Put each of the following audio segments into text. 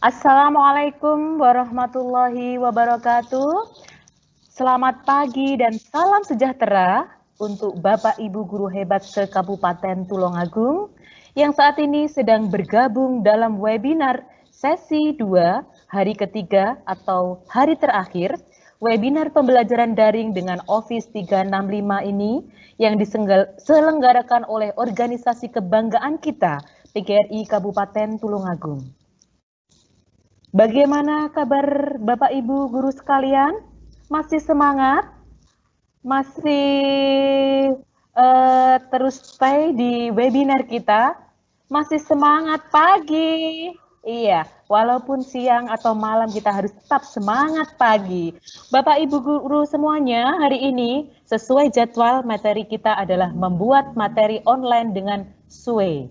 Assalamualaikum warahmatullahi wabarakatuh. Selamat pagi dan salam sejahtera untuk Bapak Ibu guru hebat se-Kabupaten Tulungagung yang saat ini sedang bergabung dalam webinar sesi 2 hari ketiga atau hari terakhir webinar pembelajaran daring dengan Office 365 ini yang diselenggarakan oleh organisasi kebanggaan kita PGRI Kabupaten Tulungagung. Bagaimana kabar Bapak Ibu guru sekalian? Masih semangat? Masih terus stay di webinar kita? Masih semangat pagi? Iya, walaupun siang atau malam kita harus tetap semangat pagi. Bapak Ibu guru semuanya, hari ini sesuai jadwal materi kita adalah membuat materi online dengan SUE.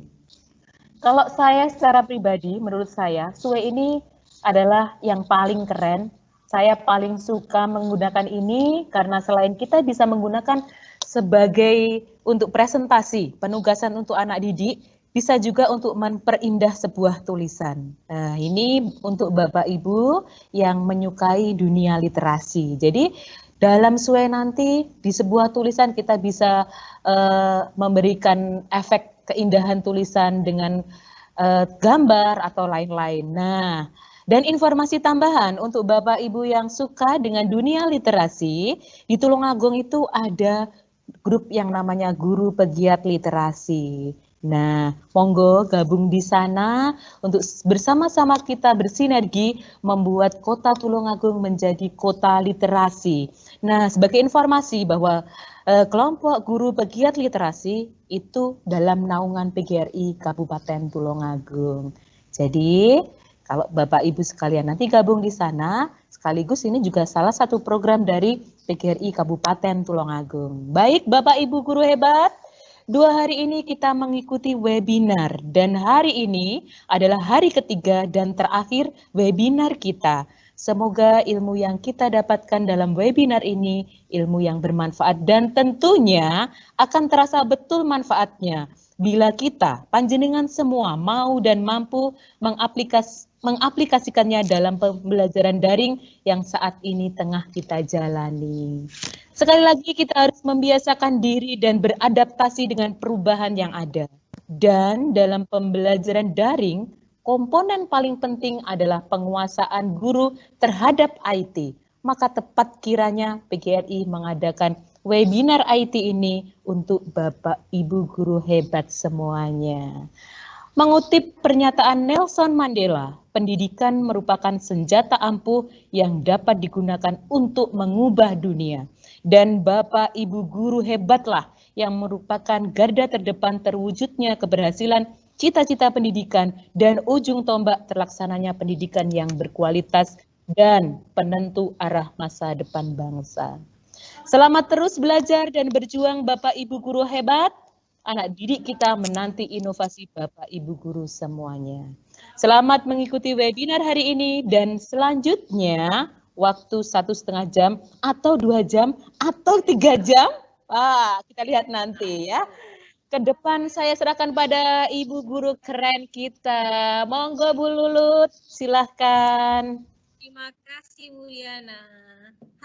Kalau saya secara pribadi, menurut saya, SUE ini adalah yang paling keren. Saya paling suka menggunakan ini karena selain kita bisa menggunakan sebagai untuk presentasi, penugasan untuk anak didik, bisa juga untuk memperindah sebuah tulisan. Nah, ini untuk Bapak Ibu yang menyukai dunia literasi. Jadi, dalam SUE nanti di sebuah tulisan kita bisa memberikan efek keindahan tulisan dengan gambar atau lain-lain. Nah, dan informasi tambahan untuk Bapak Ibu yang suka dengan dunia literasi, di Tulungagung itu ada grup yang namanya Guru Pegiat Literasi. Nah, monggo gabung di sana untuk bersama-sama kita bersinergi membuat Kota Tulungagung menjadi kota literasi. Nah, sebagai informasi bahwa kelompok Guru Pegiat Literasi itu dalam naungan PGRI Kabupaten Tulungagung. Jadi, kalau Bapak Ibu sekalian nanti gabung di sana, sekaligus ini juga salah satu program dari PGRI Kabupaten Tulungagung. Baik Bapak Ibu guru hebat, 2 hari ini kita mengikuti webinar dan hari ini adalah hari ketiga dan terakhir webinar kita. Semoga ilmu yang kita dapatkan dalam webinar ini ilmu yang bermanfaat dan tentunya akan terasa betul manfaatnya bila kita, panjenengan semua mau dan mampu mengaplikasikannya dalam pembelajaran daring yang saat ini tengah kita jalani. Sekali lagi kita harus membiasakan diri dan beradaptasi dengan perubahan yang ada. Dan dalam pembelajaran daring, komponen paling penting adalah penguasaan guru terhadap IT. Maka tepat kiranya PGRI mengadakan webinar IT ini untuk Bapak Ibu guru hebat semuanya. Mengutip pernyataan Nelson Mandela, pendidikan merupakan senjata ampuh yang dapat digunakan untuk mengubah dunia. Dan Bapak Ibu guru hebatlah yang merupakan garda terdepan terwujudnya keberhasilan cita-cita pendidikan dan ujung tombak terlaksananya pendidikan yang berkualitas dan penentu arah masa depan bangsa. Selamat terus belajar dan berjuang Bapak Ibu guru hebat. Anak didik kita menanti inovasi Bapak Ibu guru semuanya. Selamat mengikuti webinar hari ini dan selanjutnya waktu 1,5 jam atau 2 jam atau 3 jam. Kita lihat nanti ya. Ke depan saya serahkan pada Ibu guru keren kita. Monggo Bu Lulut, silahkan. Terima kasih Bu Yana.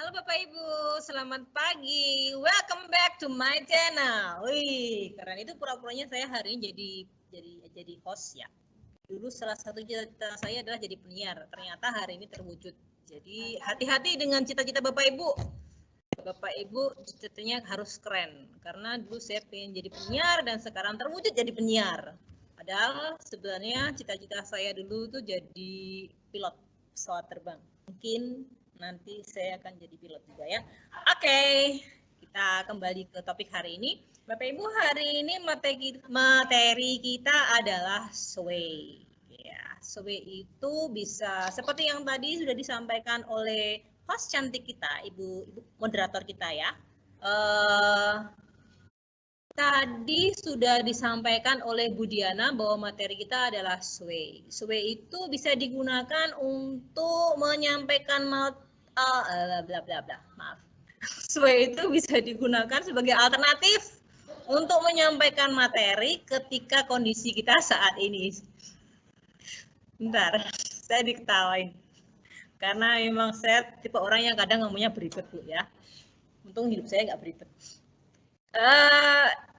Halo Bapak Ibu, selamat pagi. Welcome back to my channel. Wih, keren itu pura-puranya saya hari ini jadi host ya. Dulu salah satu cita-cita saya adalah jadi penyiar. Ternyata hari ini terwujud. Jadi hati-hati dengan cita-cita Bapak Ibu. Bapak Ibu cita-citanya harus keren. Karena dulu saya pengen jadi penyiar dan sekarang terwujud jadi penyiar. Padahal sebenarnya cita-cita saya dulu tuh jadi pilot pesawat terbang. Mungkin nanti saya akan jadi pilot juga ya. Oke, kita kembali ke topik hari ini. Bapak Ibu, hari ini materi kita adalah SUE. Ya, SUE itu bisa seperti yang tadi sudah disampaikan oleh host cantik kita, ibu moderator kita ya. Tadi sudah disampaikan oleh Bu Diana bahwa materi kita adalah SUE. SUE itu bisa digunakan untuk menyampaikan SUE itu bisa digunakan sebagai alternatif untuk menyampaikan materi ketika kondisi kita saat ini. Bentar, Saya diketawain. Karena memang saya tipe orang yang kadang ngomongnya beribet, Bu, ya. Untung hidup saya nggak beribet.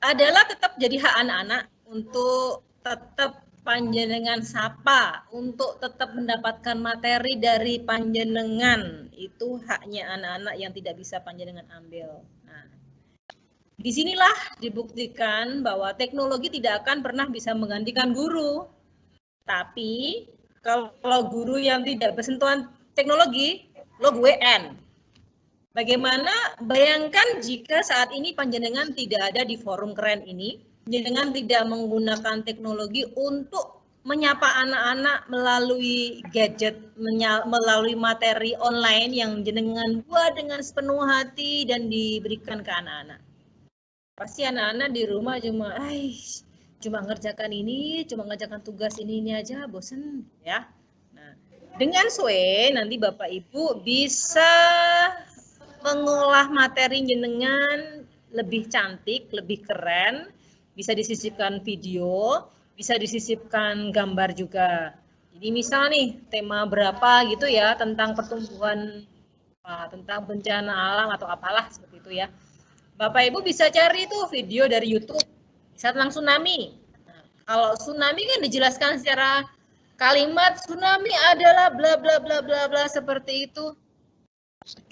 Adalah tetap jadi hak anak-anak untuk tetap panjenengan sapa, untuk tetap mendapatkan materi dari panjenengan. Itu haknya anak-anak yang tidak bisa panjenengan ambil. Nah, disinilah dibuktikan bahwa teknologi tidak akan pernah bisa menggantikan guru. Tapi kalau guru yang tidak bersentuhan teknologi, log WN. Bagaimana, bayangkan jika saat ini panjenengan tidak ada di forum keren ini, panjenengan tidak menggunakan teknologi untuk menyapa anak-anak melalui gadget, melalui materi online yang jenengan buat dengan sepenuh hati dan diberikan ke anak-anak. Pasti anak-anak di rumah cuma ngerjakan ini, cuma ngerjakan tugas ini aja, bosen ya. Nah, dengan SWE nanti Bapak Ibu bisa mengolah materi jenengan lebih cantik, lebih keren, bisa disisipkan video, bisa disisipkan gambar juga. Jadi misal nih tema berapa gitu ya tentang pertumbuhan, tentang bencana alam atau apalah seperti itu ya. Bapak Ibu bisa cari tuh video dari YouTube, misal tentang tsunami. Nah, kalau tsunami kan dijelaskan secara kalimat, tsunami adalah bla bla bla bla bla seperti itu.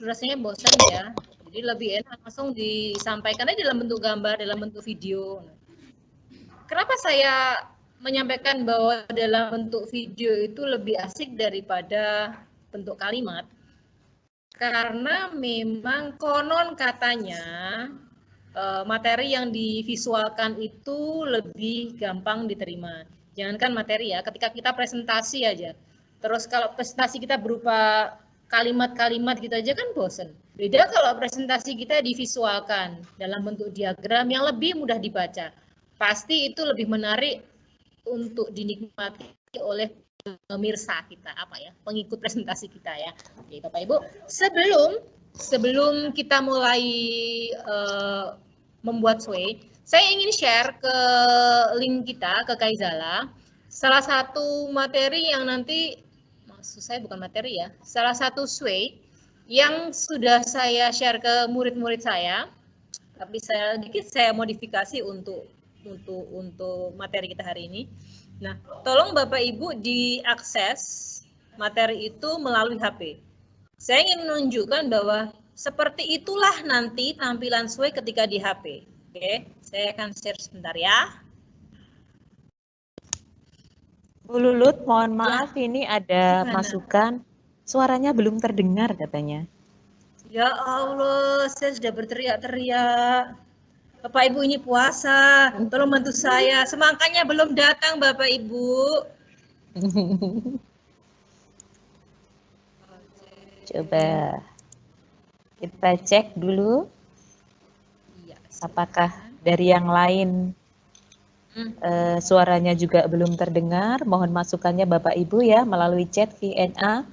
Rasanya bosan ya, jadi lebih enak langsung disampaikan aja dalam bentuk gambar, dalam bentuk video. Kenapa saya menyampaikan bahwa dalam bentuk video itu lebih asik daripada bentuk kalimat? Karena memang konon katanya materi yang divisualkan itu lebih gampang diterima. Jangankan materi ya, ketika kita presentasi aja. Terus kalau presentasi kita berupa kalimat-kalimat gitu aja kan bosen. Beda kalau presentasi kita divisualkan dalam bentuk diagram yang lebih mudah dibaca. Pasti itu lebih menarik untuk dinikmati oleh pemirsa kita, pengikut presentasi kita ya. Oke, Bapak Ibu, sebelum kita mulai membuat SWE, saya ingin share ke link kita ke Kaizala. Salah satu materi yang nanti, maksud saya bukan materi ya, salah satu SWE yang sudah saya share ke murid-murid saya, tapi sedikit saya modifikasi untuk materi kita hari ini. Nah, tolong Bapak Ibu diakses materi itu melalui HP. Saya ingin menunjukkan bahwa seperti itulah nanti tampilan SWE ketika di HP. Oke, saya akan share sebentar ya. Bu Lulut, mohon maaf ya. Ini ada masukan, suaranya belum terdengar katanya. Ya Allah, saya sudah berteriak-teriak. Bapak Ibu ini puasa, tolong bantu saya. Semangkanya belum datang Bapak Ibu. Coba kita cek dulu. Iya, apakah dari yang lain suaranya juga belum terdengar? Mohon masukannya Bapak Ibu ya melalui chat VNA.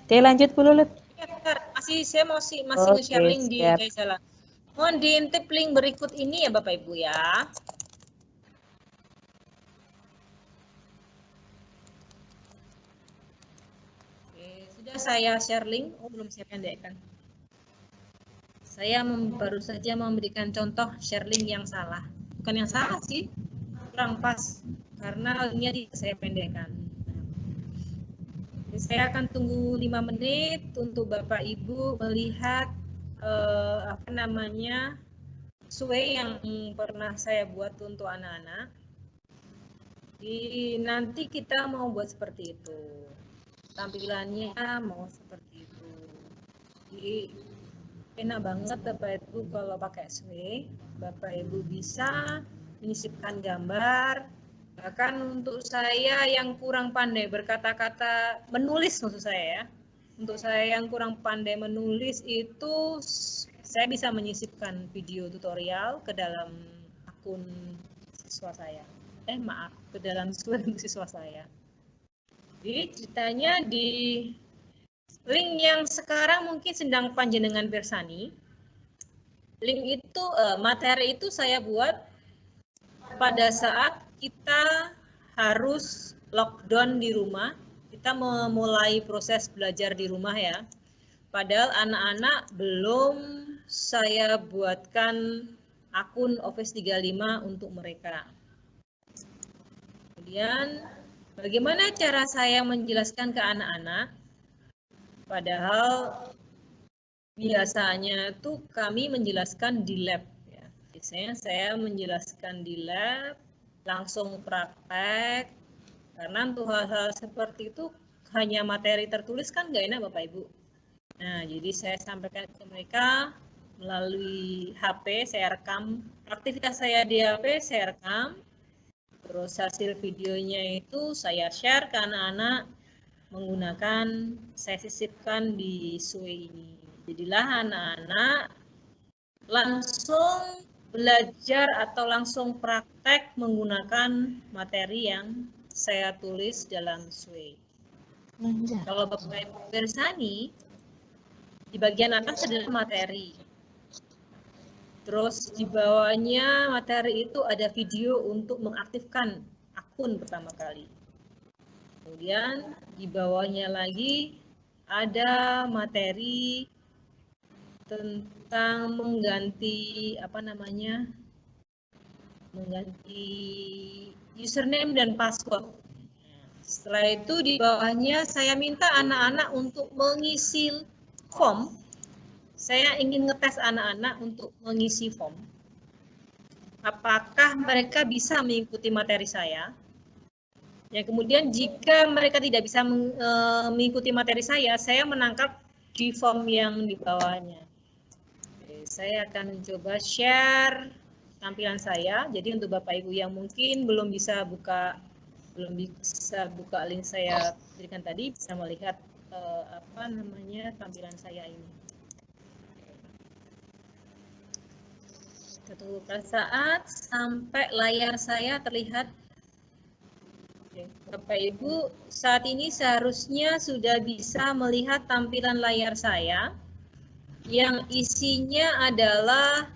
Oke, lanjut Bu Lulut. Saya masih nge-share link di Kaizala. Mohon diintip link berikut ini ya Bapak Ibu ya. Oke, sudah saya share link. Oh, belum saya pendekkan. Saya baru saja memberikan contoh share link yang salah. Bukan yang salah sih, kurang pas. Karena linknya saya pendekkan. Saya akan tunggu 5 menit untuk Bapak Ibu melihat SWE yang pernah saya buat untuk anak-anak. Nanti kita mau buat seperti itu. Tampilannya mau seperti itu. Jadi enak banget Bapak Ibu kalau pakai SWE. Bapak Ibu bisa menyisipkan gambar. Bahkan untuk saya yang kurang pandai berkata-kata, menulis maksud saya ya. Untuk saya yang kurang pandai menulis itu, saya bisa menyisipkan video tutorial ke dalam akun siswa saya. Ke dalam siswa saya. Jadi ceritanya di link yang sekarang mungkin sedang panjenengan pirsani. Link itu, materi itu saya buat pada saat kita harus lockdown di rumah. Kita memulai proses belajar di rumah ya. Padahal anak-anak belum saya buatkan akun Office 35 untuk mereka. Kemudian, bagaimana cara saya menjelaskan ke anak-anak? Padahal biasanya tuh kami menjelaskan di lab. Ya. Biasanya saya menjelaskan di lab, langsung praktek. Karena untuk hal-hal seperti itu hanya materi tertulis kan nggak enak Bapak Ibu. Nah, jadi saya sampaikan ke mereka melalui HP, saya rekam aktivitas saya di HP, saya rekam. Terus hasil videonya itu saya share ke anak-anak menggunakan, saya sisipkan di SWE ini. Jadilah anak-anak langsung belajar atau langsung praktek menggunakan materi yang saya tulis dalam SWE. Kalau Bapak Ibu bersani, di bagian atas adalah materi. Terus di bawahnya materi itu ada video untuk mengaktifkan akun pertama kali. Kemudian di bawahnya lagi ada materi tentang mengganti mengganti username dan password. Setelah itu di bawahnya saya minta anak-anak untuk mengisi form. Saya ingin ngetes anak-anak untuk mengisi form. Apakah mereka bisa mengikuti materi saya? Ya, kemudian jika mereka tidak bisa mengikuti materi saya menangkap di form yang di bawahnya. Oke, saya akan mencoba share tampilan saya. Jadi untuk Bapak Ibu yang mungkin belum bisa buka link saya berikan tadi, bisa melihat tampilan saya ini. Kita tunggu saat sampai layar saya terlihat. Oke, Bapak Ibu, saat ini seharusnya sudah bisa melihat tampilan layar saya yang isinya adalah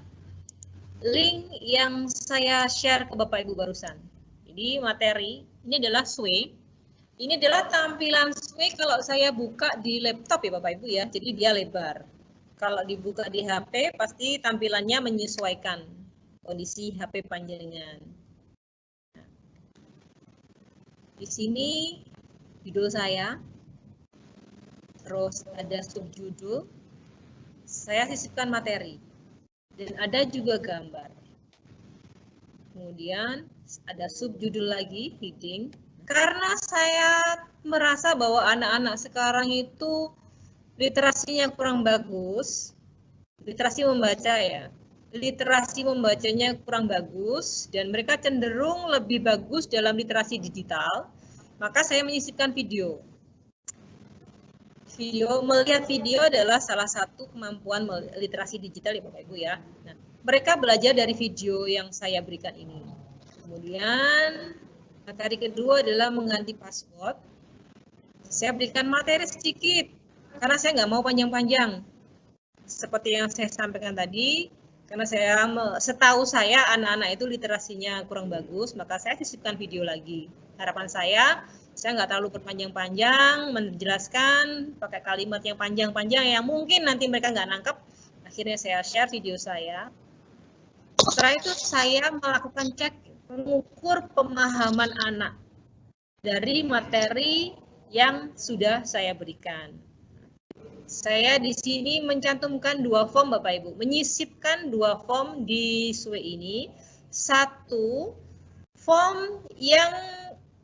link yang saya share ke Bapak Ibu barusan. Jadi materi ini adalah SWE. Ini adalah tampilan SWE kalau saya buka di laptop ya Bapak Ibu ya. Jadi dia lebar. Kalau dibuka di HP pasti tampilannya menyesuaikan kondisi HP panjenengan. Di sini judul saya, terus ada subjudul, saya sisipkan materi, dan ada juga gambar. Kemudian ada subjudul lagi, heading. Karena saya merasa bahwa anak-anak sekarang itu literasinya kurang bagus, literasi membaca ya, literasi membacanya kurang bagus, dan mereka cenderung lebih bagus dalam literasi digital, maka saya menyisipkan video. Melihat video adalah salah satu kemampuan literasi digital ya Bapak Ibu ya. Nah, mereka belajar dari video yang saya berikan ini. Kemudian materi kedua adalah mengganti password. Saya berikan materi sedikit, karena saya nggak mau panjang-panjang. Seperti yang saya sampaikan tadi, karena setahu saya anak-anak itu literasinya kurang bagus, maka saya sisipkan video lagi. Harapan saya nggak terlalu berpanjang-panjang, menjelaskan pakai kalimat yang panjang-panjang yang mungkin nanti mereka nggak nangkep. Akhirnya saya share video saya. Setelah itu saya melakukan cek, mengukur pemahaman anak dari materi yang sudah saya berikan. Saya di sini mencantumkan 2 form Bapak Ibu, menyisipkan 2 form di SWE ini. 1 form yang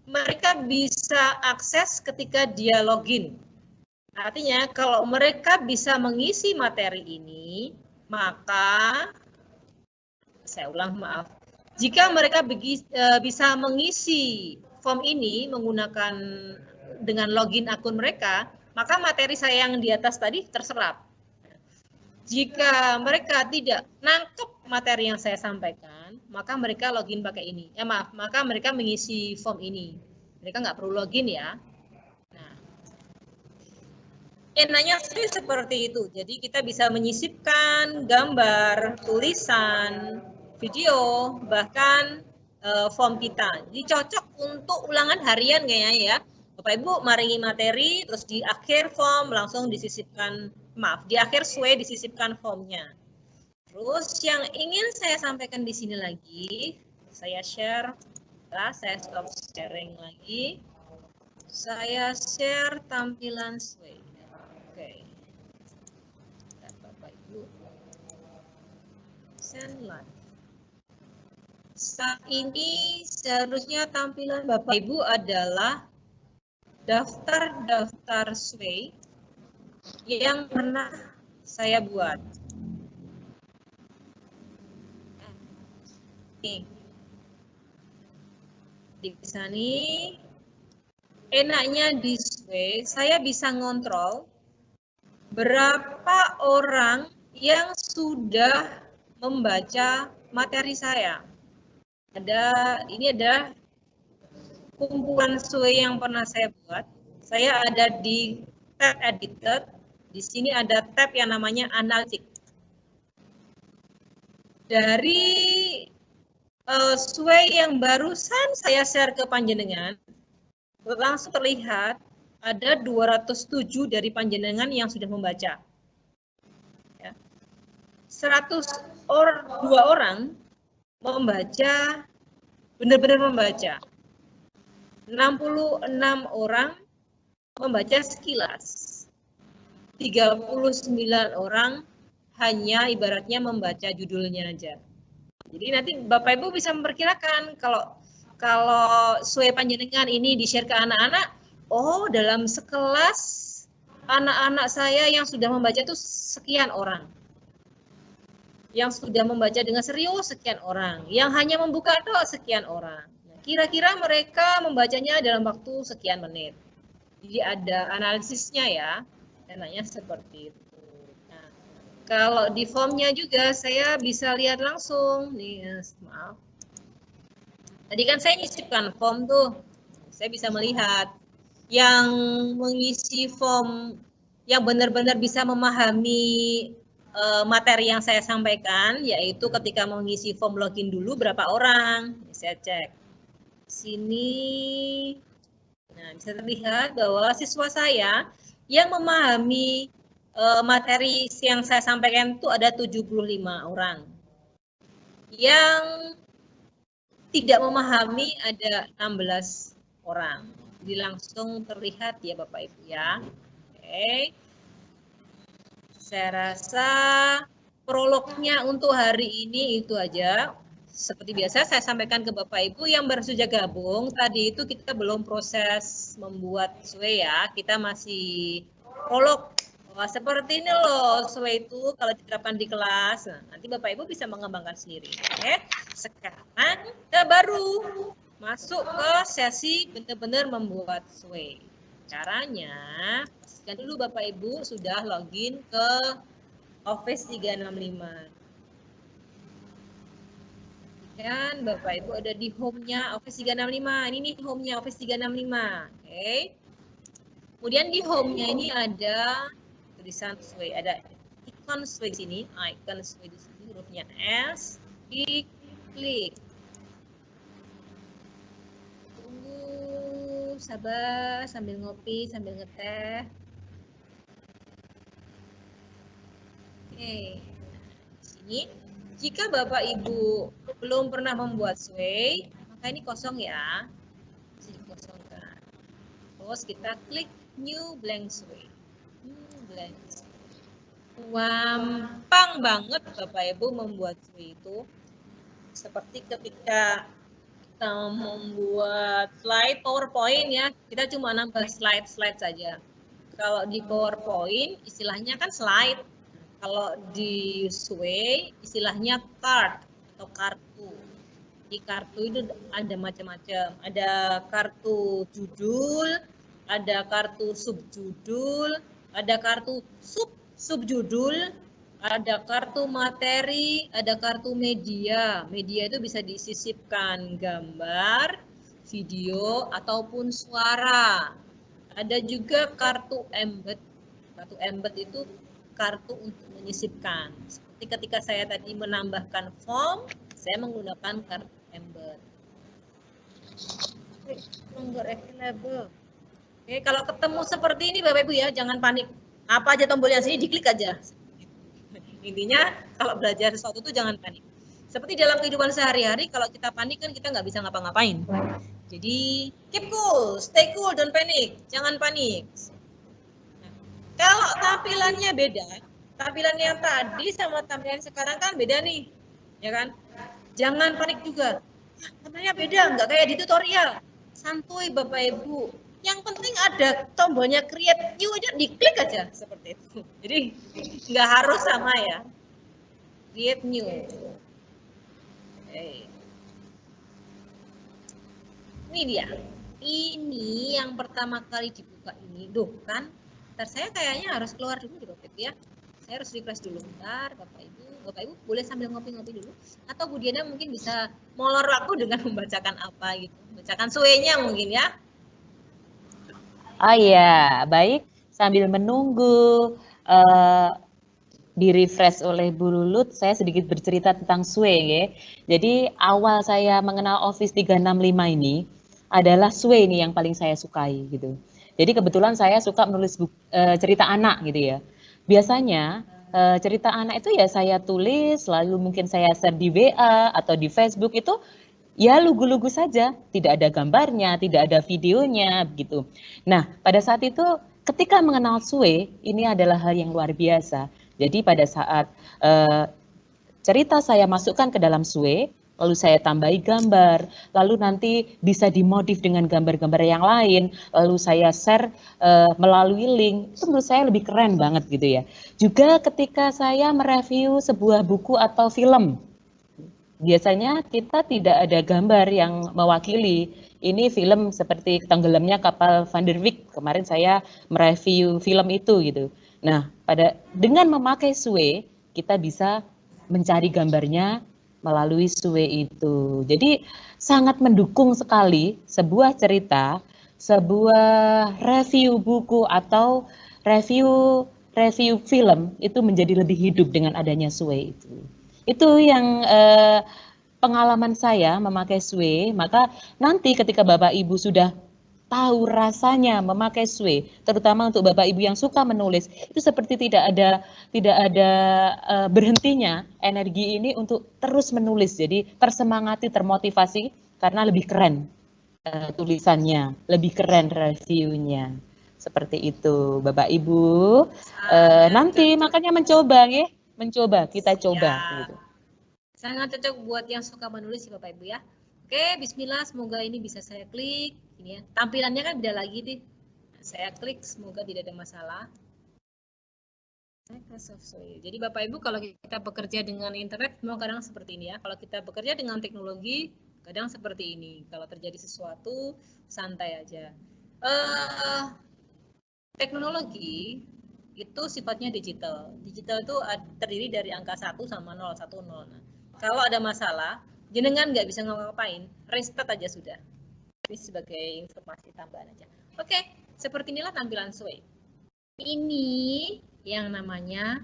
mereka bisa akses ketika dia login. Artinya kalau mereka bisa mengisi materi ini, maka saya ulang maaf. Jika mereka bisa mengisi form ini menggunakan dengan login akun mereka, maka materi saya yang di atas tadi terserap. Jika mereka tidak nangkep materi yang saya sampaikan, maka mereka login pakai ini. Maka mereka mengisi form ini. Mereka nggak perlu login ya. Nah, enaknya sih seperti itu. Jadi kita bisa menyisipkan gambar, tulisan, video, bahkan form kita. Jadi cocok untuk ulangan harian kayaknya ya. Bapak Ibu maringi materi, terus di akhir form langsung disisipkan, maaf, di akhir SWE disisipkan formnya. Terus yang ingin saya sampaikan di sini lagi, saya share, saya stop sharing lagi. Saya share tampilan SWE. Oke. Bapak Ibu. Send live. Saat ini seharusnya tampilan Bapak Ibu adalah daftar-daftar SWE yang pernah saya buat. Nih. Di sini enaknya di SWE saya bisa ngontrol berapa orang yang sudah membaca materi saya. Ini ada kumpulan SWE yang pernah saya buat. Saya ada di tab edited. Di sini ada tab yang namanya analitik. Dari SWE yang barusan saya share ke panjenengan, langsung terlihat ada 207 dari panjenengan yang sudah membaca. Ya. 102 orang membaca, benar-benar membaca. 66 orang membaca sekilas. 39 orang hanya ibaratnya membaca judulnya aja. Jadi nanti Bapak Ibu bisa memperkirakan kalau SWE panjenengan ini di-share ke anak-anak, oh dalam sekelas anak-anak saya yang sudah membaca itu sekian orang. Yang sudah membaca dengan serius sekian orang. Yang hanya membuka itu sekian orang. Kira-kira mereka membacanya dalam waktu sekian menit. Jadi ada analisisnya ya. Enaknya seperti itu. Nah, kalau di formnya juga saya bisa lihat langsung. Nih, maaf. Tadi kan saya nyisipkan form tuh. Saya bisa melihat yang mengisi form yang benar-benar bisa memahami materi yang saya sampaikan, yaitu ketika mengisi form login dulu berapa orang. Saya cek. Sini. Nah, bisa terlihat bahwa siswa saya yang memahami materi yang saya sampaikan itu ada 75 orang. Yang tidak memahami ada 16 orang. Jadi langsung terlihat ya Bapak Ibu ya. Oke. Saya rasa prolognya untuk hari ini itu aja. Seperti biasa saya sampaikan ke Bapak Ibu yang baru saja gabung. Tadi itu kita belum proses membuat SWE ya. Kita masih prolog. Wah, seperti ini loh SWE itu kalau diterapkan di kelas. Nah, nanti Bapak Ibu bisa mengembangkan sendiri. Oke. Sekarang kita baru masuk ke sesi benar-benar membuat SWE. Caranya, pastikan dulu Bapak Ibu sudah login ke Office 365. Dan Bapak Ibu ada di home-nya Office 365. Ini nih home-nya Office 365. Oke. Kemudian di home-nya ini ada tulisan SWE, ada ikon SWE di sini, icon SWE di sini, hurufnya S, diklik. Tunggu, sabar, sambil ngopi, sambil ngeteh. Oke, di sini jika Bapak Ibu belum pernah membuat SWE, maka ini kosong ya, bisa dikosongkan. Terus kita klik New Blank SWE. Blank. Gampang banget Bapak Ibu membuat SWE itu. Seperti ketika kita membuat slide PowerPoint ya, kita cuma nambah slide-slide saja. Kalau di PowerPoint istilahnya kan slide. Kalau di SWE istilahnya card atau kartu. Di kartu itu ada macam-macam. Ada kartu judul, ada kartu subjudul, ada kartu subjudul, ada kartu materi, ada kartu media. Media itu bisa disisipkan gambar, video, ataupun suara. Ada juga kartu embed. Kartu embed itu kartu untuk menyisipkan. Seperti ketika saya tadi menambahkan form, saya menggunakan kartu embed. Longer available. Oke, kalau ketemu seperti ini Bapak Ibu ya, jangan panik. Apa aja tombolnya sini diklik aja. Intinya kalau belajar sesuatu itu jangan panik. Seperti dalam kehidupan sehari-hari, kalau kita panik kan kita nggak bisa ngapa-ngapain. Jadi keep cool, stay cool, don't panic, jangan panik. Nah, kalau tampilannya beda, tampilan yang tadi sama tampilan sekarang kan beda nih, ya kan? Jangan panik juga. Tampilannya beda, nggak kayak di tutorial. Santuy Bapak Ibu. Yang penting ada tombolnya create new aja, diklik aja seperti itu. Jadi nggak harus sama ya. Create new. Okay. Ini dia. Ini yang pertama kali dibuka ini. Duh kan, ntar saya kayaknya harus keluar dulu Bapak Ibu ya. Saya harus refresh dulu ntar Bapak Ibu. Bapak Ibu boleh sambil ngopi-ngopi dulu. Atau Bu Diana mungkin bisa molor waktu dengan membacakan apa gitu. Membacakan suenya mungkin ya. Oh iya, baik. Sambil menunggu di-refresh oleh Bu Lulut, saya sedikit bercerita tentang Sue. Ya. Jadi awal saya mengenal Office 365 ini adalah Sue ini yang paling saya sukai gitu. Jadi kebetulan saya suka menulis cerita anak gitu ya. Biasanya cerita anak itu ya saya tulis, lalu mungkin saya share di WA atau di Facebook itu ya lugu-lugu saja, tidak ada gambarnya, tidak ada videonya begitu. Nah, pada saat itu ketika mengenal Sue, ini adalah hal yang luar biasa. Jadi pada saat cerita saya masukkan ke dalam Sue, lalu saya tambahi gambar, lalu nanti bisa dimodif dengan gambar-gambar yang lain, lalu saya share melalui link, itu menurut saya lebih keren banget gitu ya. Juga ketika saya mereview sebuah buku atau film, biasanya kita tidak ada gambar yang mewakili. Ini film seperti tenggelamnya kapal Van der Wijk. Kemarin saya mereview film itu gitu. Nah, dengan memakai Sue, kita bisa mencari gambarnya melalui Sue itu. Jadi sangat mendukung sekali sebuah cerita, sebuah review buku atau review film itu menjadi lebih hidup dengan adanya Sue itu. Itu yang pengalaman saya memakai Sue, maka nanti ketika Bapak Ibu sudah tahu rasanya memakai Sue, terutama untuk Bapak Ibu yang suka menulis, itu seperti tidak ada berhentinya energi ini untuk terus menulis. Jadi tersemangati, termotivasi karena lebih keren tulisannya, lebih keren reviewnya. Seperti itu, Bapak Ibu. Nanti makanya mencoba, ya. Mencoba, kita coba. Gitu. Sangat cocok buat yang suka menulis ya Bapak Ibu ya. Oke, bismillah, semoga ini bisa saya klik. Ini ya, tampilannya kan beda lagi nih. Saya klik, semoga tidak ada masalah. Jadi Bapak Ibu kalau kita bekerja dengan internet, memang kadang seperti ini ya. Kalau kita bekerja dengan teknologi, kadang seperti ini. Kalau terjadi sesuatu, santai aja. Teknologi itu sifatnya digital. Digital itu terdiri dari angka 1 sama 0, 1, 0. Nah, kalau ada masalah, jenengan nggak bisa ngapain, restart aja sudah. Ini sebagai informasi tambahan aja. Oke, seperti inilah tampilan Sue. Ini yang namanya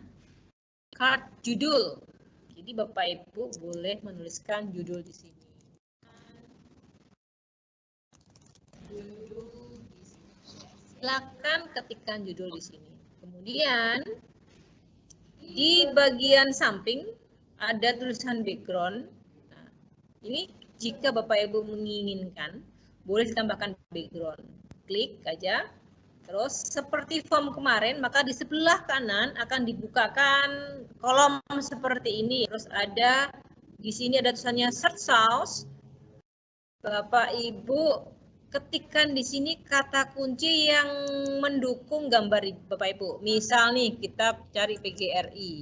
card judul. Jadi Bapak Ibu boleh menuliskan judul di sini. Silakan ketikkan judul di sini. Kemudian di bagian samping ada tulisan background. Nah, ini jika Bapak Ibu menginginkan, boleh ditambahkan background. Klik aja. Terus seperti form kemarin, maka di sebelah kanan akan dibukakan kolom seperti ini. Terus ada di sini ada tulisannya search source. Bapak Ibu ketikkan di sini kata kunci yang mendukung gambar Bapak Ibu. Misal nih kita cari PGRI.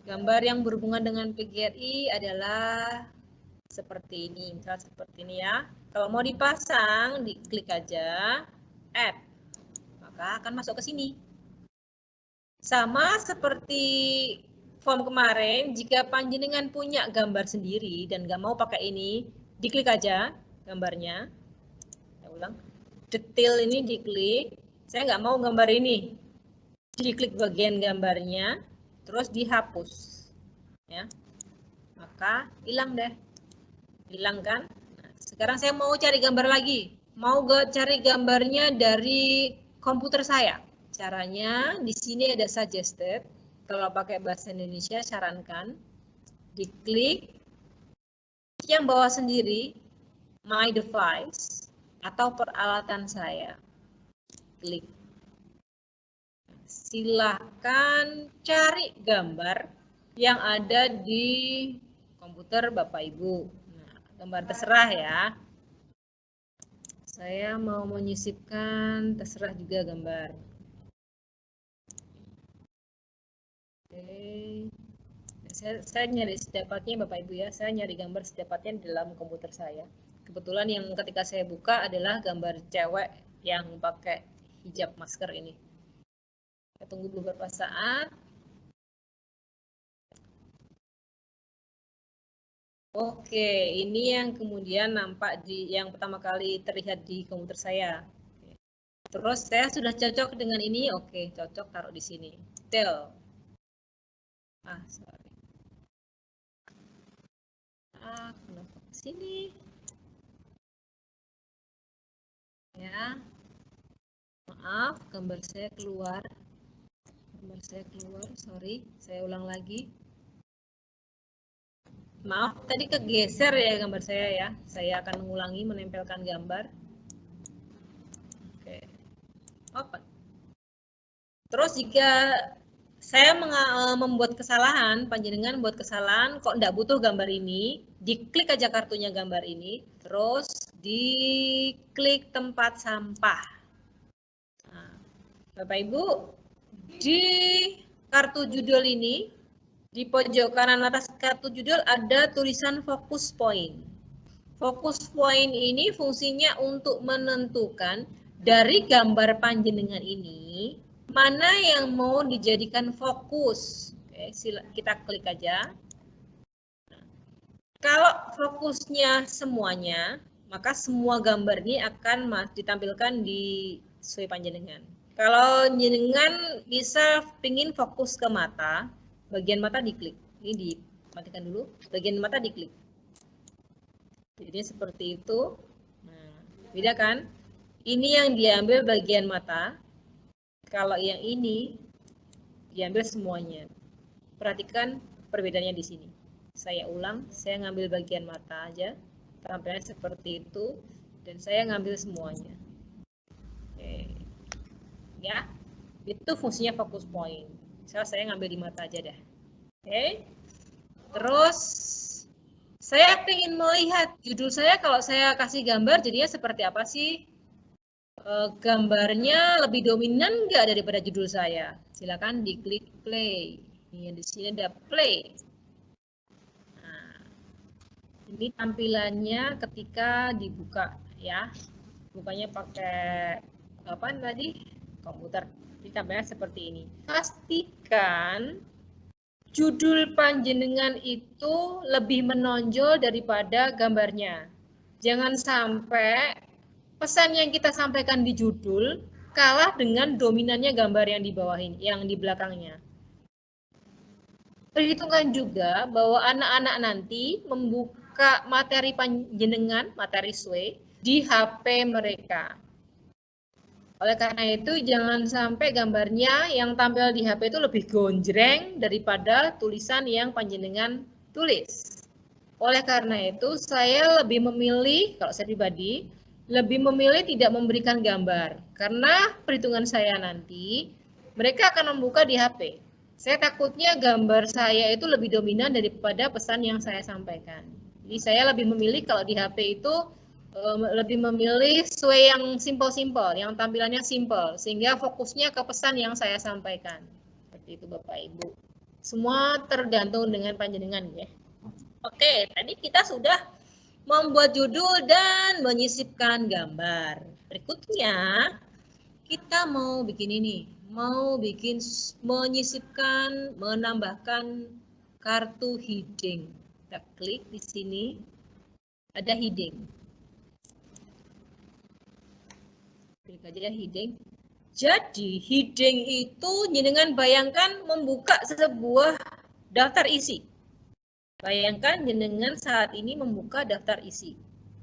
Gambar yang berhubungan dengan PGRI adalah seperti ini, misal seperti ini ya. Kalau mau dipasang, diklik aja add, maka akan masuk ke sini. Sama seperti form kemarin, jika panjenengan punya gambar sendiri dan nggak mau pakai ini, diklik aja gambarnya. Saya ulang, detail ini diklik. Saya nggak mau gambar ini, diklik bagian gambarnya, terus dihapus, ya. Maka hilang deh. Hilang kan? Nah, sekarang saya mau cari gambar lagi. Mau cari gambarnya dari komputer saya. Caranya di sini ada suggested. Kalau pakai bahasa Indonesia sarankan diklik yang bawah sendiri my device atau peralatan saya. Klik. Silahkan cari gambar yang ada di komputer Bapak Ibu. Nah, gambar terserah ya. Saya mau menyisipkan terserah juga gambar. Oke. Saya nyari sedapatnya Bapak Ibu ya. Saya nyari gambar sedapatnya di dalam komputer saya. Kebetulan yang ketika saya buka adalah gambar cewek yang pakai hijab masker ini. Kita tunggu beberapa saat. Oke, ini yang kemudian nampak yang pertama kali terlihat di komputer saya. Terus saya sudah cocok dengan ini, oke, cocok taruh di sini. Detail. Sorry. Kenapa ke sini? Ya. Maaf, gambar saya keluar. Sorry. Saya ulang lagi. Maaf, tadi kegeser ya gambar saya ya. Saya akan mengulangi menempelkan gambar. Oke. Open. Terus jika saya membuat kesalahan, panjenengan buat kesalahan, kok enggak butuh gambar ini, diklik aja kartunya gambar ini, terus diklik tempat sampah. Nah, Bapak Ibu, di kartu judul ini, di pojok kanan atas kartu judul ada tulisan fokus point. Fokus point ini fungsinya untuk menentukan dari gambar panjenengan ini, mana yang mau dijadikan fokus. Oke, kita klik aja. Kalau fokusnya semuanya, maka semua gambar ini akan ditampilkan di sesuai panjenengan. Kalau jenengan bisa pingin fokus ke mata, bagian mata diklik. Ini dimatikan dulu, bagian mata diklik. Jadi seperti itu. Nah, beda kan? Ini yang diambil bagian mata. Kalau yang ini diambil semuanya. Perhatikan perbedaannya di sini. Saya ulang, saya ngambil bagian mata aja. Tampilnya seperti itu. Dan saya ngambil semuanya. Oke. Ya, itu fungsinya focus point. Misalnya saya ngambil di mata aja dah. Oke. Terus saya ingin melihat judul saya, kalau saya kasih gambar jadinya seperti apa sih? Gambarnya lebih dominan nggak daripada judul saya? Silakan diklik play. Ini di sini ada play. Nah, ini tampilannya ketika dibuka ya. Bukanya pakai apa tadi? Komputer. Ini tampilannya seperti ini. Pastikan judul panjenengan itu lebih menonjol daripada gambarnya. Jangan sampai pesan yang kita sampaikan di judul kalah dengan dominannya gambar yang di bawah ini, yang di belakangnya. Perhitungkan juga bahwa anak-anak nanti membuka materi panjenengan, materi SWE, di HP mereka. Oleh karena itu, jangan sampai gambarnya yang tampil di HP itu lebih gonjreng daripada tulisan yang panjenengan tulis. Oleh karena itu, saya lebih memilih, kalau saya pribadi, lebih memilih tidak memberikan gambar. Karena perhitungan saya nanti, mereka akan membuka di HP. Saya takutnya gambar saya itu lebih dominan daripada pesan yang saya sampaikan. Jadi saya lebih memilih kalau di HP itu lebih memilih sesuai yang simple-simple, yang tampilannya simple, sehingga fokusnya ke pesan yang saya sampaikan. Seperti itu Bapak Ibu. Semua tergantung dengan panjenengan ya. Oke, tadi kita sudah membuat judul dan menyisipkan gambar. Berikutnya, kita mau bikin ini, menyisipkan, menambahkan kartu heading. Kita klik di sini, ada heading. Klik aja heading. Jadi heading itu jenengan bayangkan membuka sebuah daftar isi. Bayangkan jenengan saat ini membuka daftar isi.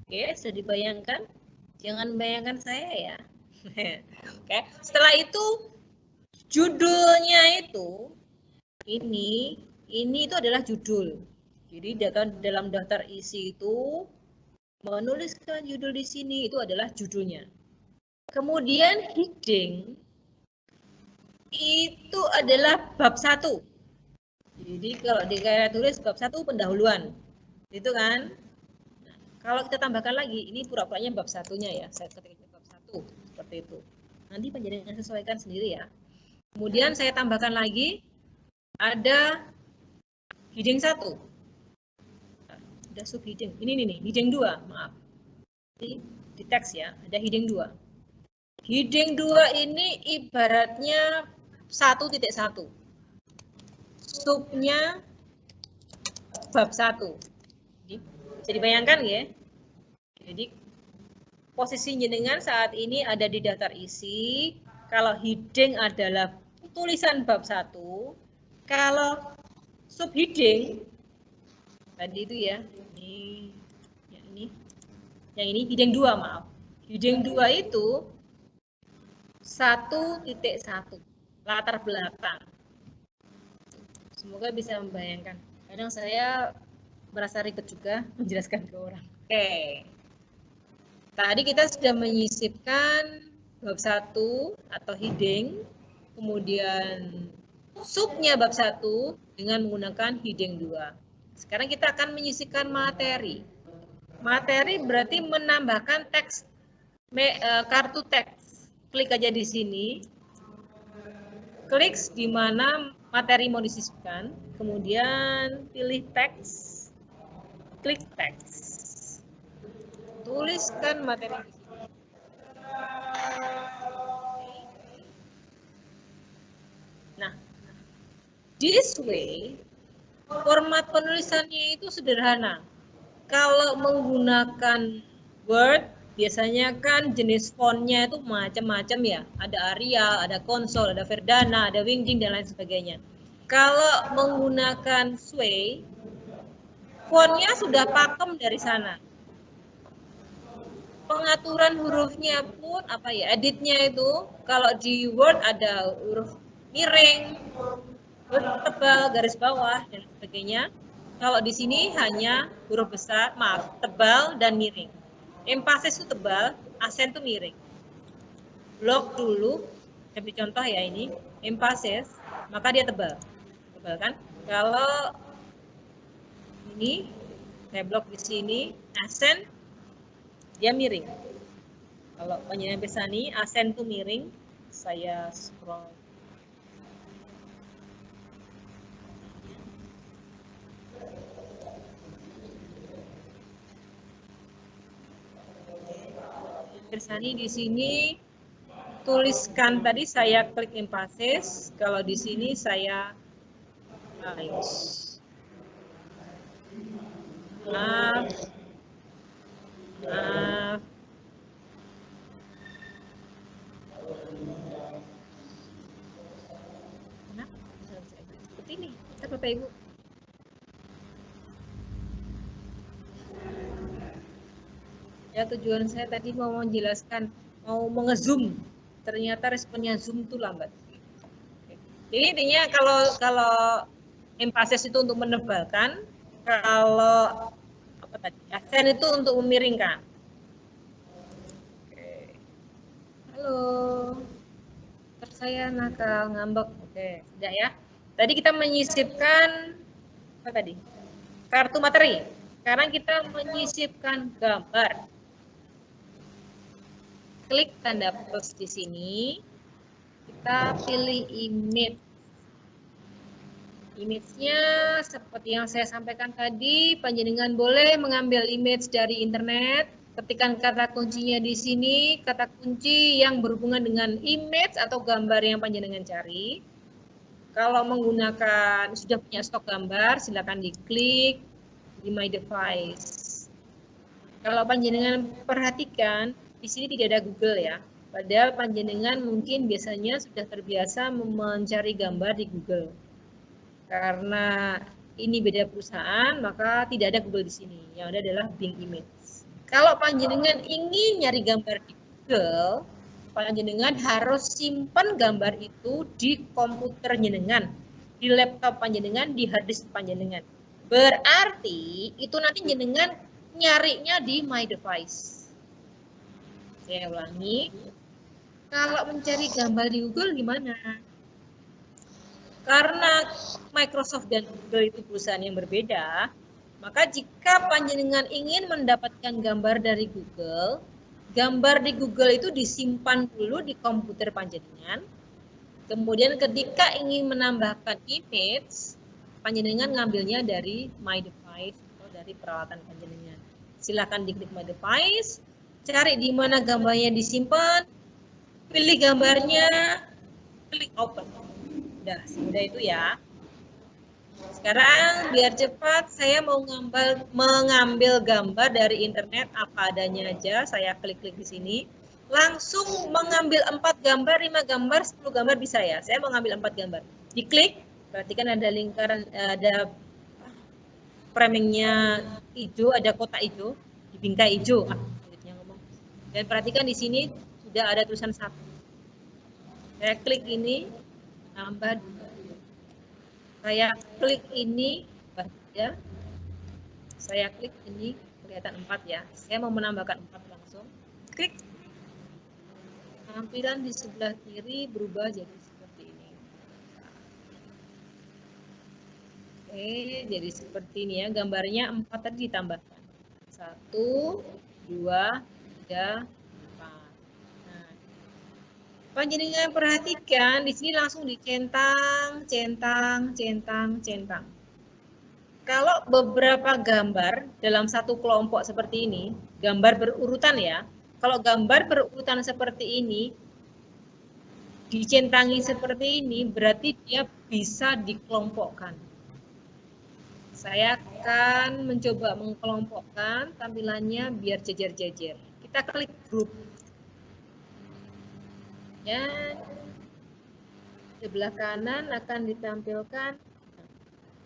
Oke, sudah dibayangkan? Jangan bayangkan saya ya. Oke, setelah itu judulnya itu ini itu adalah judul. Jadi dalam daftar isi itu menuliskan judul di sini itu adalah judulnya. Kemudian heading itu adalah bab 1. Jadi kalau saya tulis bab 1 pendahuluan. Itu kan? Nah, kalau kita tambahkan lagi, ini pura-puranya bab 1-nya ya. Saya ketik bab 1 seperti itu. Nanti penjelasan sesuaikan sendiri ya. Kemudian saya tambahkan lagi ada heading 1. Ada subheading. Ini nih, heading 2, maaf. Di teks ya, ada heading 2. Heading 2 ini ibaratnya 1.1. Subnya bab 1. Jadi bayangkan ya. Jadi posisi jenengan saat ini ada di daftar isi. Kalau heading adalah tulisan bab 1. Kalau subheading tadi itu ya. Yang ini heading 2, maaf. Heading 2 itu 1.1. Latar belakang. Semoga bisa membayangkan. Kadang saya merasa ribet juga menjelaskan ke orang. Oke. Tadi kita sudah menyisipkan bab 1 atau heading, kemudian subnya bab 1 dengan menggunakan heading 2. Sekarang kita akan menyisipkan materi. Materi berarti menambahkan teks, kartu teks. Klik aja di sini. Klik di mana materi mau disisipkan, kemudian pilih teks, klik teks, tuliskan materi di sini. Nah, this way, format penulisannya itu sederhana. Kalau menggunakan Word, biasanya kan jenis fontnya itu macam-macam ya. Ada Arial, ada Console, ada Verdana, ada Wingding, dan lain sebagainya. Kalau menggunakan Sway, fontnya sudah pakem dari sana. Pengaturan hurufnya pun, editnya itu, kalau di Word ada huruf miring, huruf tebal, garis bawah, dan sebagainya. Kalau di sini hanya huruf besar, tebal dan miring. Emphasis itu tebal, aksen itu miring. Blok dulu, seperti contoh ya ini, emphasis, maka dia tebal. Tebal kan? Kalau ini, saya blok di sini, aksen, dia miring. Kalau penyanyi besani, aksen itu miring, saya scroll. Bersani di sini tuliskan tadi saya klik emphasis, kalau di sini saya maaf. Kenapa seperti ini? Kita Bapak Ibu. Ya, tujuan saya tadi mau menjelaskan, mau mengezoom, ternyata responnya Zoom itu lambat. Jadi intinya kalau emphasis itu untuk menebalkan, kalau aksen itu untuk memiringkan. Oke. Halo, saya nakal ngambek. Oke, sudah ya. Tadi kita menyisipkan apa tadi? Kartu materi. Sekarang kita menyisipkan gambar. Klik tanda plus di sini, kita pilih image. Image-nya seperti yang saya sampaikan tadi, panjenengan boleh mengambil image dari internet, ketikkan kata kuncinya di sini, kata kunci yang berhubungan dengan image atau gambar yang panjenengan cari. Kalau menggunakan sudah punya stok gambar, silakan diklik di My Device. Kalau panjenengan perhatikan, di sini tidak ada Google ya. Padahal panjenengan mungkin biasanya sudah terbiasa mencari gambar di Google. Karena ini beda perusahaan, maka tidak ada Google di sini. Yang ada adalah Bing Image. Kalau panjenengan ingin nyari gambar di Google, panjenengan harus simpan gambar itu di komputer jenengan, di laptop panjenengan, di hard disk panjenengan. Berarti itu nanti jenengan nyarinya di My Device. Saya ulangi. Kalau mencari gambar di Google gimana? Karena Microsoft dan Google itu perusahaan yang berbeda, maka jika panjenengan ingin mendapatkan gambar dari Google, gambar di Google itu disimpan dulu di komputer panjenengan. Kemudian ketika ingin menambahkan image, panjenengan ngambilnya dari My Device atau dari peralatan panjenengan. Silakan diklik My Device, cari di mana gambarnya disimpan, pilih gambarnya, klik Open. Udah, semudah itu ya. Sekarang biar cepat, saya mau mengambil gambar dari internet apa adanya aja. Saya klik-klik di sini. Langsung mengambil 4 gambar, 5 gambar, 10 gambar bisa ya. Saya mau ngambil 4 gambar. Diklik, perhatikan ada lingkaran, ada framingnya hijau, ada kotak hijau, di bingkai hijau. Dan perhatikan di sini sudah ada tulisan 1. Saya klik ini, tambah 2. Saya klik ini, ya. Saya klik ini, kelihatan 4 ya. Saya mau menambahkan 4 langsung. Klik. Tampilan di sebelah kiri berubah jadi seperti ini. Oke, jadi seperti ini ya. Gambarnya 4 tadi ditambahkan. 1, 2, 3, 4. Nah, panjenengan perhatikan di sini langsung dicentang, centang, centang, centang. Kalau beberapa gambar dalam satu kelompok seperti ini, gambar berurutan ya. Kalau gambar berurutan seperti ini, dicentangi seperti ini, berarti dia bisa dikelompokkan. Saya akan mencoba mengkelompokkan tampilannya biar jejer-jejer. Kita klik grup. Ya, sebelah kanan akan ditampilkan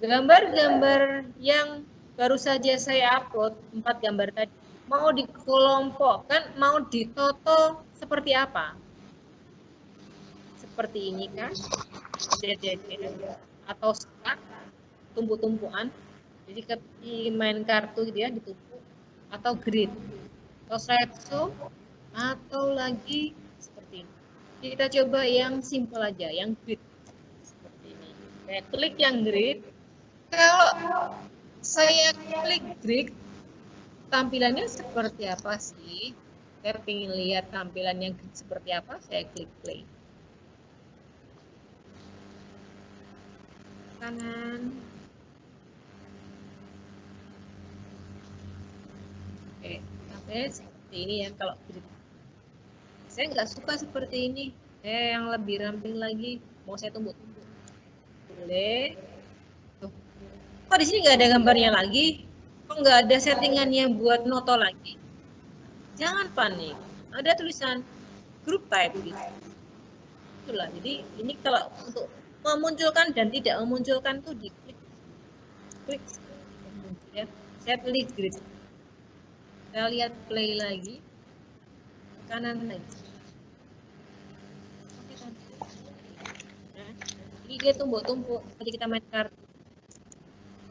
gambar-gambar yang baru saja saya upload, 4 gambar tadi. Mau dikelompokkan, mau ditoto seperti apa? Seperti ini kan? Atau stack, tumpuk-tumpukan. Jadi seperti main kartu gitu ya, ditumpuk. Atau grid. Atau slideshow. Atau lagi seperti ini. Kita coba yang simple aja, yang grid. Seperti ini. Saya klik yang grid. Kalau saya klik grid, tampilannya seperti apa sih? Saya ingin lihat tampilannya grid seperti apa, saya klik play. Kanan. Oke, tampilannya seperti ini ya kalau grid. Saya nggak suka seperti ini. Saya yang lebih ramping lagi. Mau saya tumbuk-tumbuk. Boleh. Tuh. Kok di sini nggak ada gambarnya lagi? Kok nggak ada settingannya buat noto lagi? Jangan panik. Ada tulisan group type gitu. Itulah. Jadi ini kalau untuk memunculkan dan tidak memunculkan tuh diklik. Klik. Ya. Saya pilih grid. Saya lihat play lagi. Kanan lagi. Jadi dia tumpuk-tumpuk seperti kita main kartu.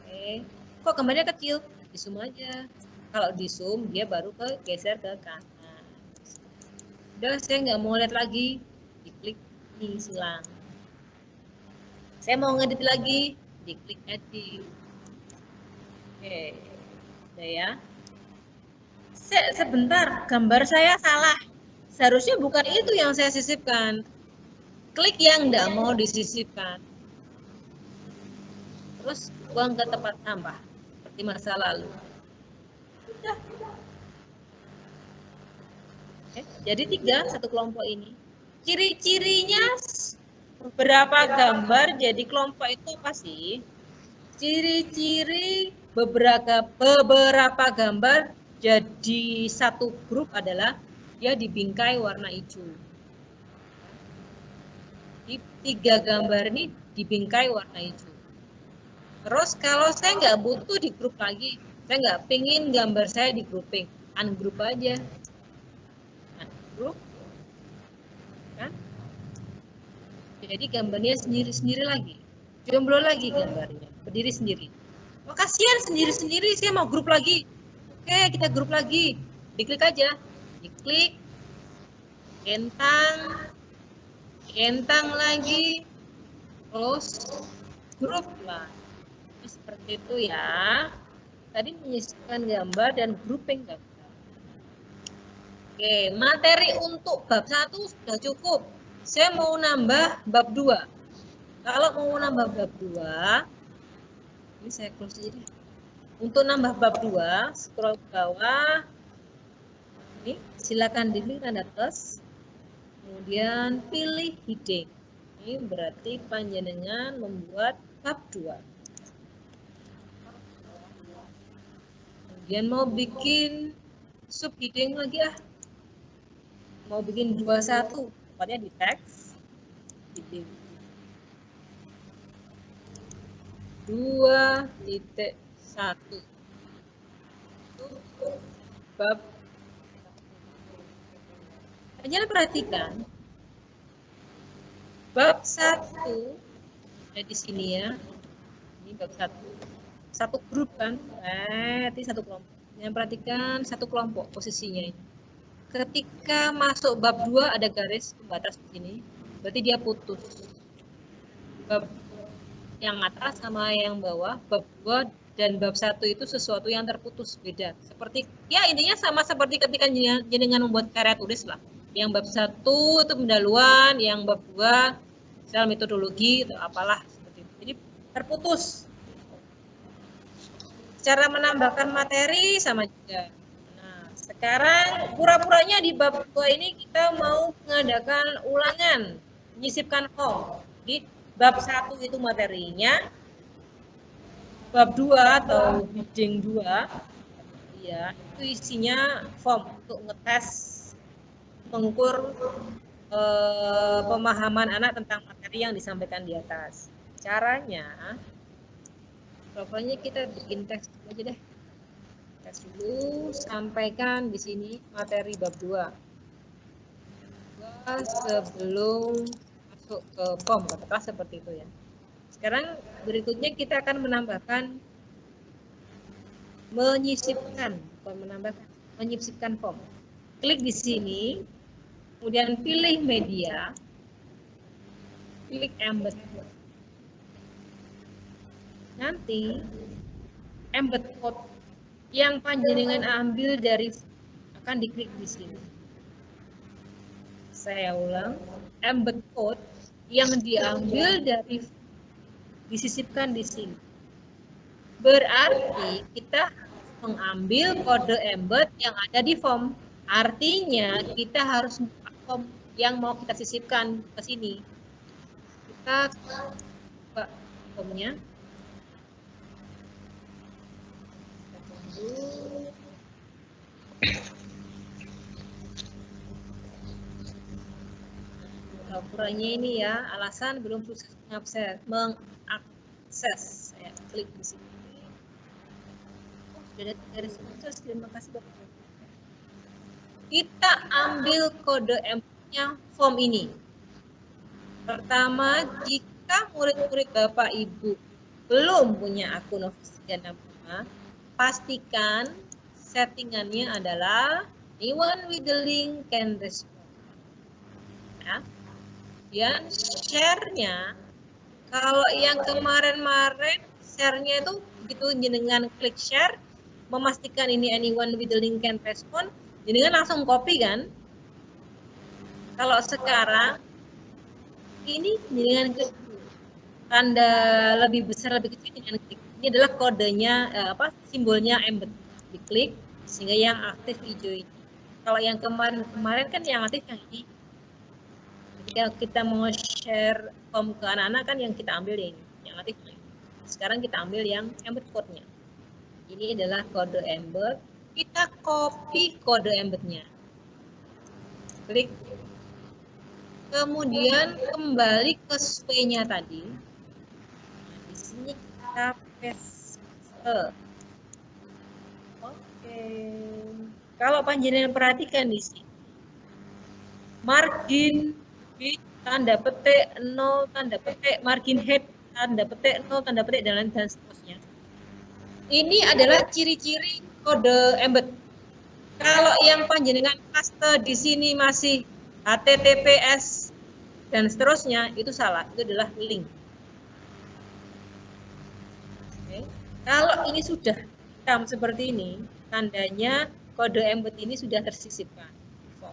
Oke. Kok gambarnya kecil? Di zoom aja. Kalau di zoom dia baru geser ke kanan. Udah, saya nggak mau lihat lagi. Diklik ini silang. Saya mau ngedit lagi. Diklik edit. Oke. Udah ya. Sebentar, gambar saya salah. Seharusnya bukan itu yang saya sisipkan. Klik yang tidak mau disisipkan. Terus buang ke tempat sampah seperti masa lalu. Udah. Oke, jadi 3 satu kelompok ini. Ciri-cirinya berapa gambar jadi kelompok itu apa sih? Ciri-ciri beberapa gambar jadi satu grup adalah dia dibingkai warna hijau. Di 3 gambar ini dibingkai warna hijau. Terus kalau saya nggak butuh di grup lagi, saya nggak pingin gambar saya di grouping, ungroup aja. Ungroup, kan? Jadi gambarnya sendiri-sendiri lagi, jomblo lagi gambarnya, berdiri sendiri. Oh, kasihan sendiri-sendiri, saya mau grup lagi. Oke, kita grup lagi. Diklik aja, diklik, centang lagi, close, grup lah. Seperti itu ya. Tadi menyisipkan gambar dan grouping gambar. Oke, materi untuk bab 1 sudah cukup. Saya mau nambah bab 2. Kalau mau nambah bab 2, ini saya close aja deh. Untuk nambah bab 2, scroll ke bawah. Ini silakan diklik tanda plus. Kemudian pilih heading. Ini berarti panjenengan membuat bab 2. Kemudian mau bikin sub heading lagi mau bikin 21, tepatnya di teks heading 2.1 bab. Hanya perhatikan bab 1 ada di sini ya. Ini bab 1. Satu grup kan, berarti satu kelompok. Yang perhatikan satu kelompok posisinya ini. Ketika masuk bab 2 ada garis pembatas di sini, berarti dia putus. Bab yang atas sama yang bawah, bab 2 dan bab 1 itu sesuatu yang terputus, beda. Seperti ya intinya sama seperti ketika jenengan membuat karya tulis lah. Yang bab 1 itu pendahuluan, yang bab 2 misal metodologi atau apalah seperti itu. Jadi terputus. Cara menambahkan materi sama juga. Nah, sekarang pura-puranya di bab 2 ini kita mau mengadakan ulangan, menyisipkan form. Di bab 1 itu materinya, bab 2 atau heading 2 ya, itu isinya form untuk ngetes, mengukur pemahaman anak tentang materi yang disampaikan di atas. Caranya pokoknya kita bikin teks dulu aja deh. Teks dulu, sampaikan di sini materi bab 2. Sebelum masuk ke form, katakanlah seperti itu ya. Sekarang berikutnya kita akan menambahkan menyisipkan, bukan menambahkan, menyisipkan form. Klik di sini, kemudian pilih media, klik embed. Nanti embed code yang panjenengan ambil dari akan diklik di sini. Saya ulang, embed code yang diambil dari disisipkan di sini. Berarti kita harus mengambil kode embed yang ada di form. Artinya kita harus buka form yang mau kita sisipkan ke sini. Kita buka formnya. Pura-puranya ini ya, alasan belum proses mengakses. Saya klik di sini. Sudah ada garis khusus, terima kasih Bapak. Kita ambil kode embednya form ini. Pertama, jika murid-murid Bapak Ibu belum punya akun official nama, pastikan settingannya adalah anyone with the link can respond. Ya. Dan share-nya, kalau yang kemarin-kemarin share-nya itu begitu jenengan klik share, memastikan ini anyone with the link can respond, jenengan langsung copy kan? Kalau sekarang ini jenengan klik tanda lebih besar lebih kecil dengan klik. Ini adalah kodenya simbolnya embed, diklik sehingga yang aktif hijau ini. Kalau yang kemarin kan yang aktif yang ini. Ketika kita mau share form ke anak-anak kan yang kita ambil yang aktif ini. Sekarang kita ambil yang embed code-nya. Ini adalah kode embed. Kita copy kode embednya. Klik. Kemudian kembali ke sway-nya tadi. Nah, di sini kita Oke. Kalau panjenengan perhatikan di sini, margin B tanda petik 0 tanda petik, margin head tanda petik 0 tanda petik dan seterusnya. Ini adalah ciri-ciri kode embed. Kalau yang panjenengan paste di sini masih HTTPS dan seterusnya, itu salah, itu adalah link. Oke. Kalau ini sudah hitam seperti ini, tandanya kode embed ini sudah tersisipkan. So,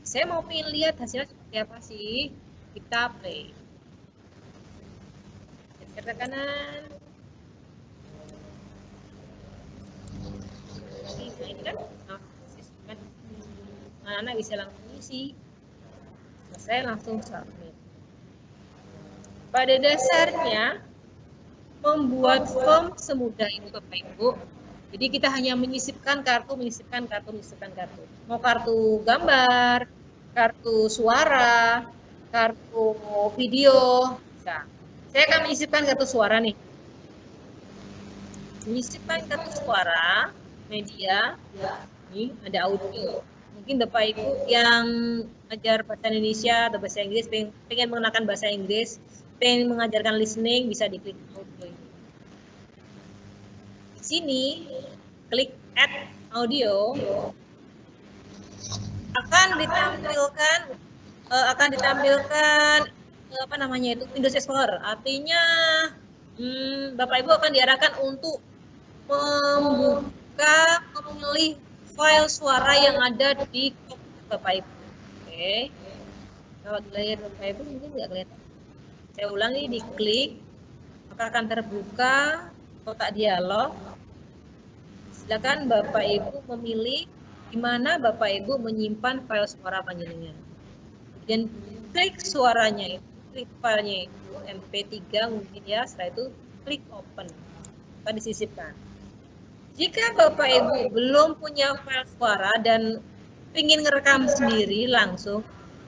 saya mau pengen lihat hasilnya seperti apa sih. Kita play. Geser ke kanan. Nah, ini kan tersisipkan. Anak-anak bisa langsung isi. Selesai langsung submit. Pada dasarnya, membuat form semudah itu Bapak Ibu. Jadi kita hanya menyisipkan kartu, menyisipkan kartu, menyisipkan kartu. Mau kartu gambar, kartu suara, kartu video, bisa. Saya akan menyisipkan kartu suara nih. Menyisipkan kartu suara, media, ini ada audio. Mungkin Bapak Ibu yang ajar bahasa Indonesia atau bahasa Inggris, pengen mengenalkan bahasa Inggris, pengen mengajarkan listening, bisa diklik audio ini. Di sini, klik add audio, akan ditampilkan apa namanya itu Windows Explorer. Artinya Bapak Ibu akan diarahkan untuk membuka, memilih file suara yang ada di komputer Bapak Ibu. Oke. Kalau di layar Bapak Ibu mungkin nggak kelihatan. Saya ulangi, diklik, maka akan terbuka kotak dialog. Silakan Bapak Ibu memilih di mana Bapak Ibu menyimpan file suara panjenengan. Dan klik suaranya itu, klik filenya itu MP3 mungkin ya, setelah itu klik open. Maka disisipkan. Jika Bapak Ibu belum punya file suara dan ingin ngerekam sendiri langsung,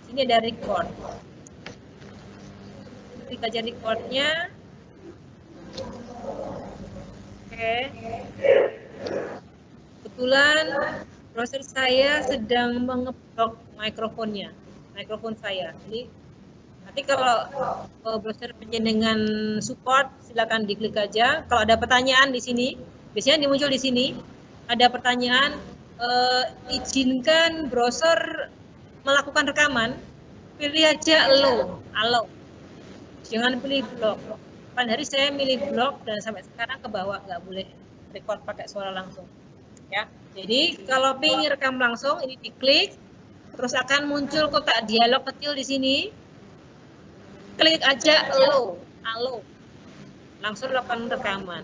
sini ada record. Klik aja recordnya. Oke. Kebetulan browser saya sedang mengeblok mikrofonnya, mikrofon saya. Jadi nanti kalau browser panjenengan support, silakan diklik aja. Kalau ada pertanyaan di sini, biasanya muncul di sini. Ada pertanyaan, izinkan browser melakukan rekaman, pilih aja allow. Jangan pilih block. Pada hari saya milih block dan sampai sekarang ke bawah nggak boleh record pakai suara langsung. Ya, jadi kalau ingin rekam langsung ini diklik, terus akan muncul kotak dialog kecil di sini. Klik aja allow, langsung lakukan rekaman.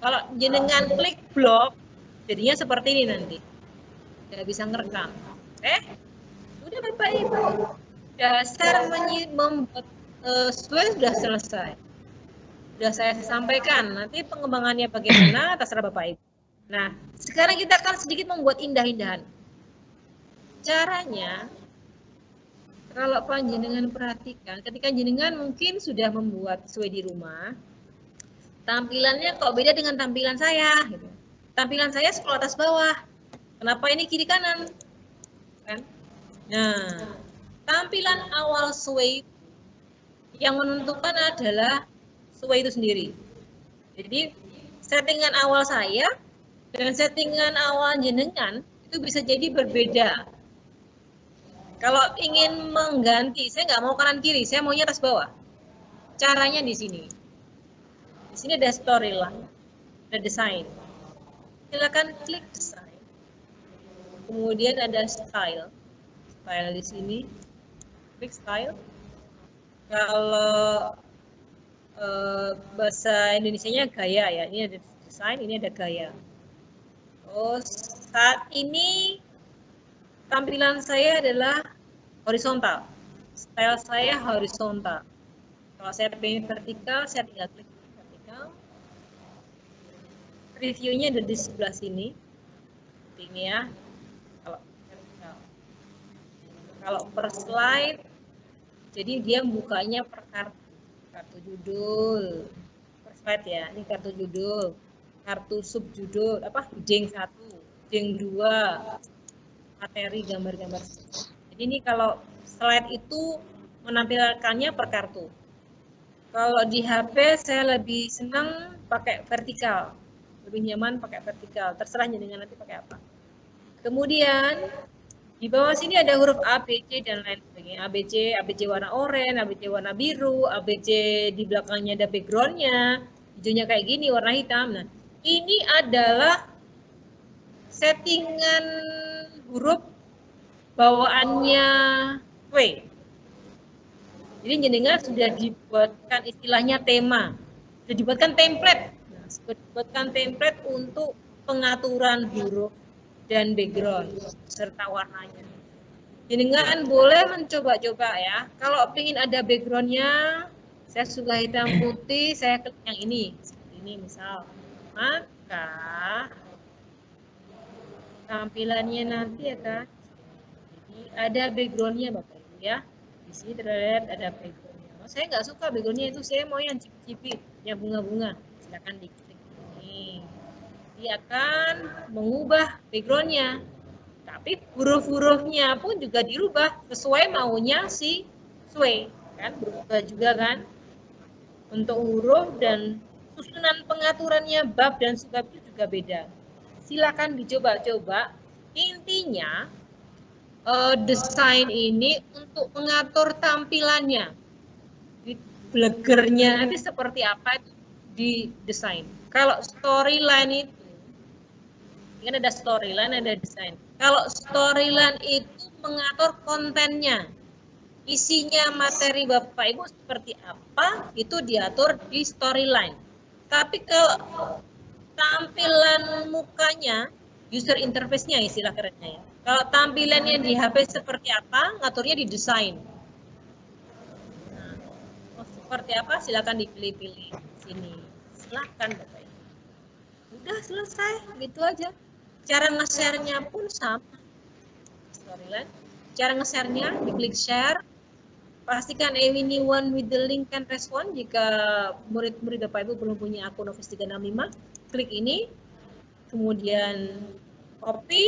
Kalau jenengan klik block, jadinya seperti ini nanti, nggak bisa ngerekam. Udah Bapak Ibu, dasar membuat sudah selesai. Sudah saya sampaikan. Nanti pengembangannya bagaimana terserah Bapak Ibu. Nah, sekarang kita akan sedikit membuat indah-indahan. Caranya, kalau panjenengan perhatikan, ketika jenengan mungkin sudah membuat sesuai di rumah, tampilannya kok beda dengan tampilan saya. Gitu. Tampilan saya scroll atas bawah. Kenapa ini kiri kanan? Kan? Nah, tampilan awal Sway yang menentukan adalah Sway itu sendiri. Jadi, settingan awal saya dan settingan awal jenengan itu bisa jadi berbeda. Kalau ingin mengganti, saya nggak mau kanan kiri, saya maunya atas bawah. Caranya di sini. Di sini ada storyline, ada design. Silakan klik design. Kemudian ada style. Style di sini. Klik style. Kalau bahasa Indonesianya gaya ya. Ini ada design, ini ada gaya. Saat ini tampilan saya adalah horizontal. Style saya horizontal. Kalau saya pengen vertikal, saya tinggal klik vertikal. Reviewnya ada di sebelah sini. Ini ya. Kalau vertikal. Kalau per slide, jadi dia bukanya per kartu judul. Per slide ya. Ini kartu judul, kartu subjudul, heading 1, heading 2, materi, gambar-gambar. Jadi ini kalau slide itu menampilkannya per kartu. Kalau di HP saya lebih senang pakai vertikal, lebih nyaman pakai vertikal. Terserah jenengan nanti pakai apa. Kemudian di bawah sini ada huruf A, B, C, dan lain sebagainya. ABC warna oranye, ABC warna biru, ABC di belakangnya ada background-nya, hijaunya kayak gini, warna hitam. Nah, ini adalah settingan huruf bawaannya W. Jadi jenengan sudah dibuatkan istilahnya tema, sudah dibuatkan template. Nah, sudah dibuatkan template untuk pengaturan huruf dan background serta warnanya. Jenengan boleh mencoba-coba ya. Kalau ingin ada backgroundnya, saya suka hitam putih, saya klik yang ini, seperti ini misal. Maka tampilannya nanti akan jadi ada backgroundnya Bapak Ibu ya. Di sini terlihat ada backgroundnya. Oh, saya nggak suka backgroundnya itu, saya mau yang cipit-cipit, yang bunga-bunga. Silakan diklik ini. Dia akan mengubah backgroundnya, tapi huruf-hurufnya pun juga dirubah sesuai maunya si Sway, kan berubah juga kan untuk huruf, dan susunan pengaturannya bab dan subbab itu juga beda. Silakan dicoba-coba. Intinya desain ini untuk mengatur tampilannya, blegernya nanti seperti apa itu didesain. Kalau storyline itu kan ada storyline, ada desain. Kalau storyline itu mengatur kontennya, isinya materi Bapak Ibu seperti apa, itu diatur di storyline. Tapi kalau tampilan mukanya, user interface-nya istilah kerennya ya. Kalau tampilannya di HP seperti apa, ngaturnya di desain. Nah, seperti apa, silakan dipilih-pilih sini. Silakan Bapak Ibu. Udah selesai, gitu aja. Cara nge-share-nya pun sama. Storyline. Cara nge-share-nya, diklik share. Pastikan anyone with the link can respond. Jika murid-murid Bapak Ibu belum punya akun Office 365, klik ini. Kemudian copy.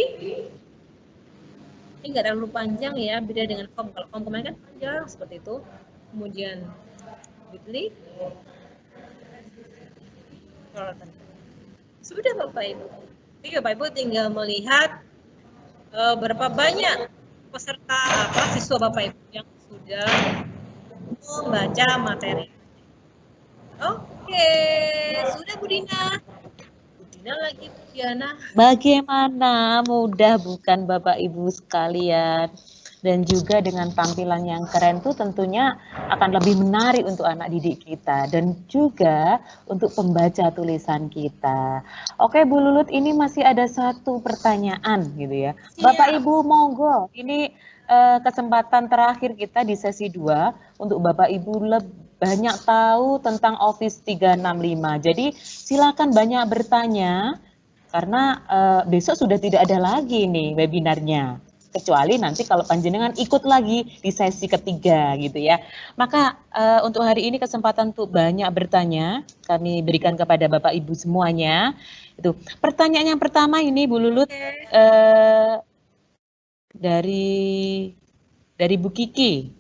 Ini nggak terlalu panjang ya, beda dengan form. Kalau form kemarin kan panjang seperti itu. Kemudian diklik. Sudah Bapak Ibu. Jadi Bapak Ibu tinggal melihat berapa banyak peserta siswa Bapak Ibu yang sudah membaca materi. Oke, sudah Bu Dina. Bu Dina lagi, Bu Diana. Bagaimana mudah bukan Bapak Ibu sekalian? Dan juga dengan tampilan yang keren tuh tentunya akan lebih menarik untuk anak didik kita dan juga untuk pembaca tulisan kita. Oke Bu Lulut, ini masih ada satu pertanyaan gitu ya. Bapak Ibu monggo, ini kesempatan terakhir kita di sesi 2 untuk Bapak Ibu banyak tahu tentang Office 365. Jadi silakan banyak bertanya karena besok sudah tidak ada lagi nih webinarnya. Kecuali nanti kalau panjenengan ikut lagi di sesi ketiga gitu ya. Maka untuk hari ini kesempatan untuk banyak bertanya kami berikan kepada Bapak Ibu semuanya. Itu pertanyaan yang pertama ini Bu Lulut dari Bu Kiki.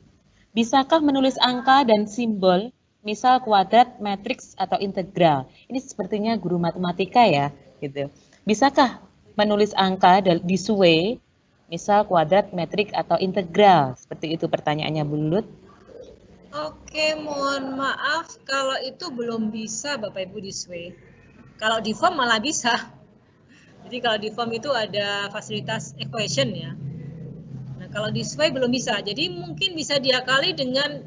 Bisakah menulis angka dan simbol, misal kuadrat, matriks atau integral? Ini sepertinya guru matematika ya, gitu. Bisakah menulis angka di Sway, misal kuadrat, metrik, atau integral? Seperti itu pertanyaannya Bu Lulut. Oke, mohon maaf kalau itu belum bisa Bapak Ibu di Sway. Kalau di form malah bisa. Jadi kalau di form itu ada fasilitas equation ya. Nah kalau di Sway belum bisa. Jadi mungkin bisa diakali dengan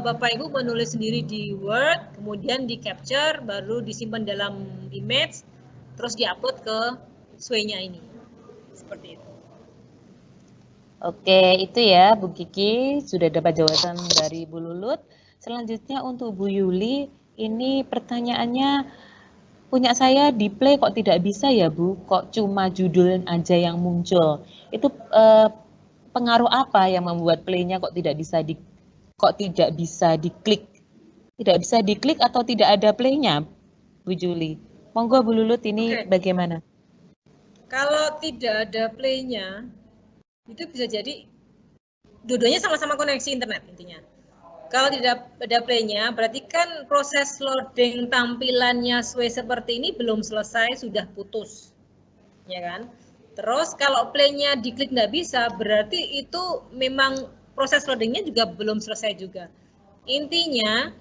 Bapak Ibu menulis sendiri di Word, kemudian di capture, baru disimpan dalam image, terus diupload ke Sway-nya ini. Seperti itu. Oke, itu ya Bu Kiki, sudah dapat jawaban dari Bu Lulut. Selanjutnya untuk Bu Yuli, ini pertanyaannya punya saya di play kok tidak bisa ya Bu, kok cuma judul aja yang muncul. Itu pengaruh apa yang membuat play-nya kok tidak bisa diklik? Tidak bisa diklik atau tidak ada play-nya, Bu Juli. Monggo Bu Lulut ini bagaimana? Kalau tidak ada play-nya, itu bisa jadi dua-duanya sama-sama koneksi internet intinya. Kalau tidak ada play-nya, berarti kan proses loading tampilannya seperti ini belum selesai, sudah putus. Ya kan? Terus kalau play-nya diklik nggak bisa, berarti itu memang proses loadingnya juga belum selesai juga. Intinya,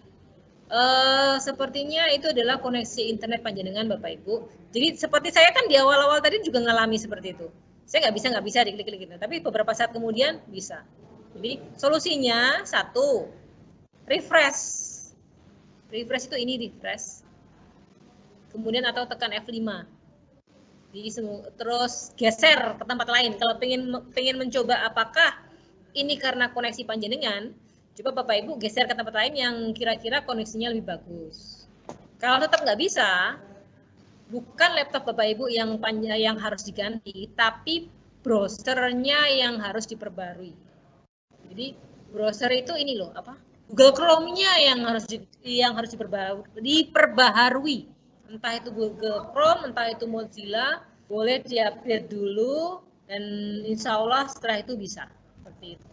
sepertinya itu adalah koneksi internet panjenengan Bapak Ibu. Jadi seperti saya kan di awal-awal tadi juga ngalami seperti itu. Saya nggak bisa diklik-klik gitu. Tapi beberapa saat kemudian bisa. Jadi solusinya satu, refresh. Refresh itu ini refresh. Kemudian atau tekan F5. Terus geser ke tempat lain. Kalau pengen mencoba apakah ini karena koneksi panjenengan, coba Bapak Ibu geser ke tempat lain yang kira-kira koneksinya lebih bagus. Kalau tetap nggak bisa, bukan laptop Bapak Ibu yang harus diganti, tapi browsernya yang harus diperbarui. Jadi browser itu ini loh apa? Google Chrome-nya yang harus diperbaharui. Entah itu Google Chrome, entah itu Mozilla, boleh diupdate dulu dan insya Allah setelah itu bisa. Seperti itu.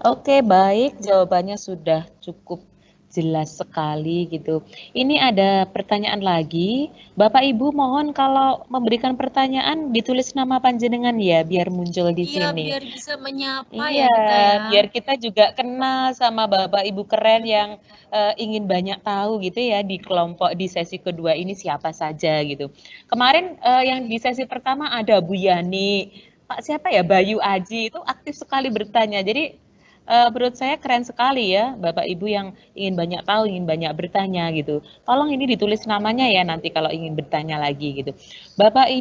Oke, baik. Jawabannya sudah cukup jelas sekali gitu. Ini ada pertanyaan lagi. Bapak Ibu mohon kalau memberikan pertanyaan ditulis nama panjenengan ya, biar muncul di sini. Iya, biar bisa menyapa iya, ya kita ya. Biar kita juga kenal sama Bapak Ibu keren yang ingin banyak tahu gitu ya di kelompok di sesi kedua ini siapa saja gitu. Kemarin yang di sesi pertama ada Bu Yani, Pak siapa ya, Bayu Aji itu aktif sekali bertanya. Jadi menurut saya keren sekali ya Bapak Ibu yang ingin banyak tahu, ingin banyak bertanya gitu. Tolong ini ditulis namanya ya nanti kalau ingin bertanya lagi gitu. Bapak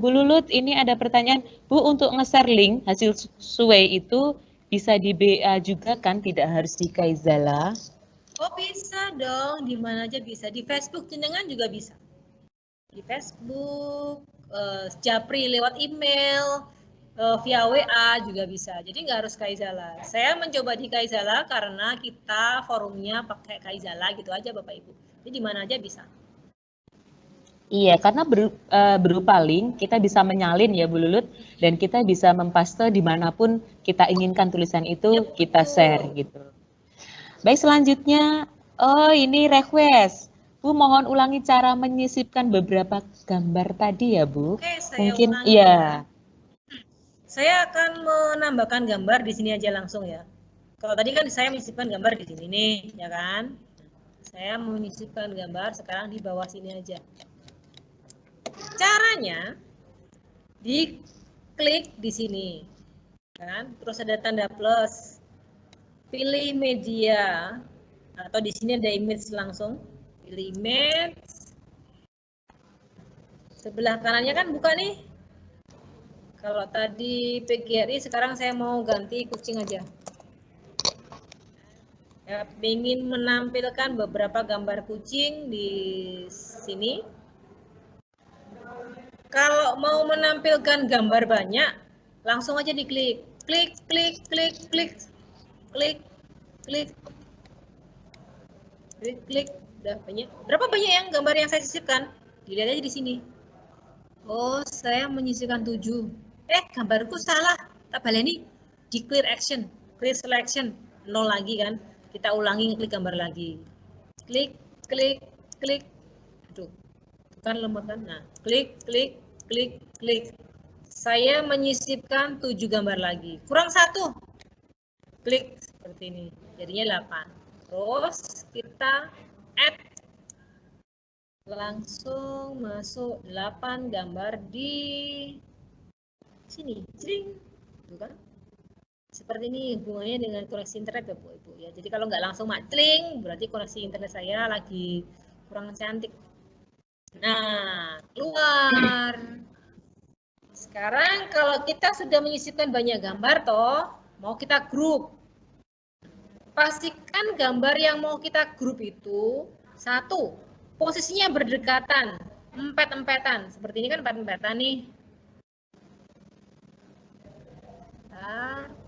Bu Lulut ini ada pertanyaan, Bu untuk nge-share link hasil survei itu bisa di BA juga kan, tidak harus di Kaizala? Oh bisa dong, di mana aja bisa. Di Facebook jenengan juga bisa. Di Facebook, Japri lewat email, via WA juga bisa. Jadi nggak harus Kaizala. Saya mencoba di Kaizala karena kita forumnya pakai Kaizala gitu aja Bapak Ibu. Jadi di mana aja bisa. Iya, karena berupa link kita bisa menyalin ya Bu Lulut, dan kita bisa mempaste dimanapun kita inginkan tulisan itu kita share gitu. Baik, selanjutnya, oh ini request. Bu mohon ulangi cara menyisipkan beberapa gambar tadi ya Bu. Oke, saya mungkin ulangi iya. ya. Saya akan menambahkan gambar di sini aja langsung ya. Kalau tadi kan saya menyisipkan gambar di sini nih, ya kan? Saya menyisipkan gambar sekarang di bawah sini aja. Caranya diklik di sini, kan? Terus ada tanda plus, pilih media atau di sini ada image langsung, pilih image. Sebelah kanannya kan buka nih. Kalau tadi PGRI, sekarang saya mau ganti kucing aja. Ya, ingin menampilkan beberapa gambar kucing di sini. Kalau mau menampilkan gambar banyak, langsung aja diklik. Klik, klik, klik, klik, klik, klik, klik, klik. Udah banyak. Berapa banyak yang gambar yang saya sisipkan? Dilihat aja di sini. Oh, saya menyisipkan 7. Gambarku salah. Tak baleni di clear action, clear selection. 0 lagi kan. Kita ulangi ngeklik gambar lagi. Klik, klik, klik. Aduh, bukan lemot kan. Nah, klik, klik, klik, klik. Saya menyisipkan 7 gambar lagi. Kurang 1. Klik seperti ini. Jadinya 8. Terus kita add. Langsung masuk 8 gambar di sini. Jring. Bukan? Seperti ini hubungannya dengan koneksi internet Bapak Ibu ya. Jadi kalau nggak langsung macling, berarti koneksi internet saya lagi kurang cantik. Nah, keluar. Sekarang kalau kita sudah menyisipkan banyak gambar toh, mau kita grup. Pastikan gambar yang mau kita grup itu satu, posisinya berdekatan, empet-empetan. Seperti ini kan empet-empetan nih.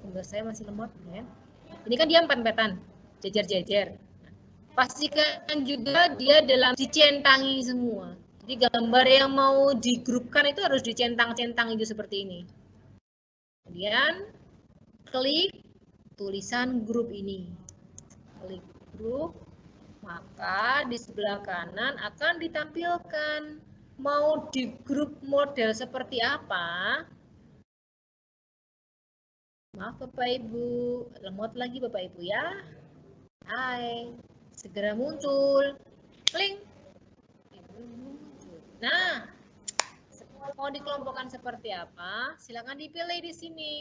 Gambar saya masih lemot ya. Ini kan dia empet-empetan, jejer-jejer. pastikan juga dia dalam dicentangi semua. Jadi gambar yang mau digrupkan itu harus dicentang-centang itu seperti ini. Kemudian klik tulisan grup ini. Klik grup, maka di sebelah kanan akan ditampilkan mau di grup model seperti apa. Maaf Bapak Ibu, lemot lagi Bapak Ibu ya. Hai, segera muncul. Klik. Nah, mau dikelompokkan seperti apa? Silakan dipilih di sini.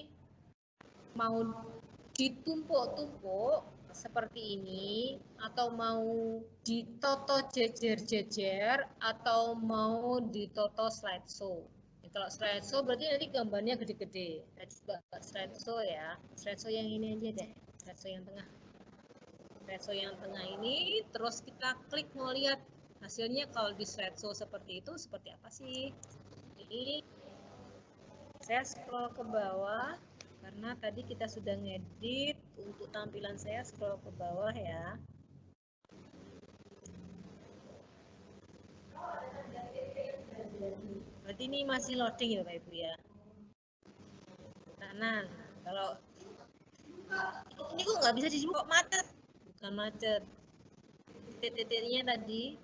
Mau ditumpuk-tumpuk seperti ini, atau mau ditoto jejer-jejer, atau mau ditoto slideshow. Kalau slideshow berarti nanti gambarnya gede-gede. Coba slideshow ya. Slideshow yang ini aja deh. Slideshow yang tengah. Slideshow yang tengah ini, terus kita klik mau lihat hasilnya kalau di slideshow seperti itu, seperti apa sih? Jadi, saya scroll ke bawah, karena tadi kita sudah ngedit, untuk tampilan saya scroll ke bawah ya. Berarti ini masih loading ya Bapak Ibu ya. Kanan, kalau ini kok nggak bisa dibuka, kok macet? Bukan macet. Titik-titiknya tadi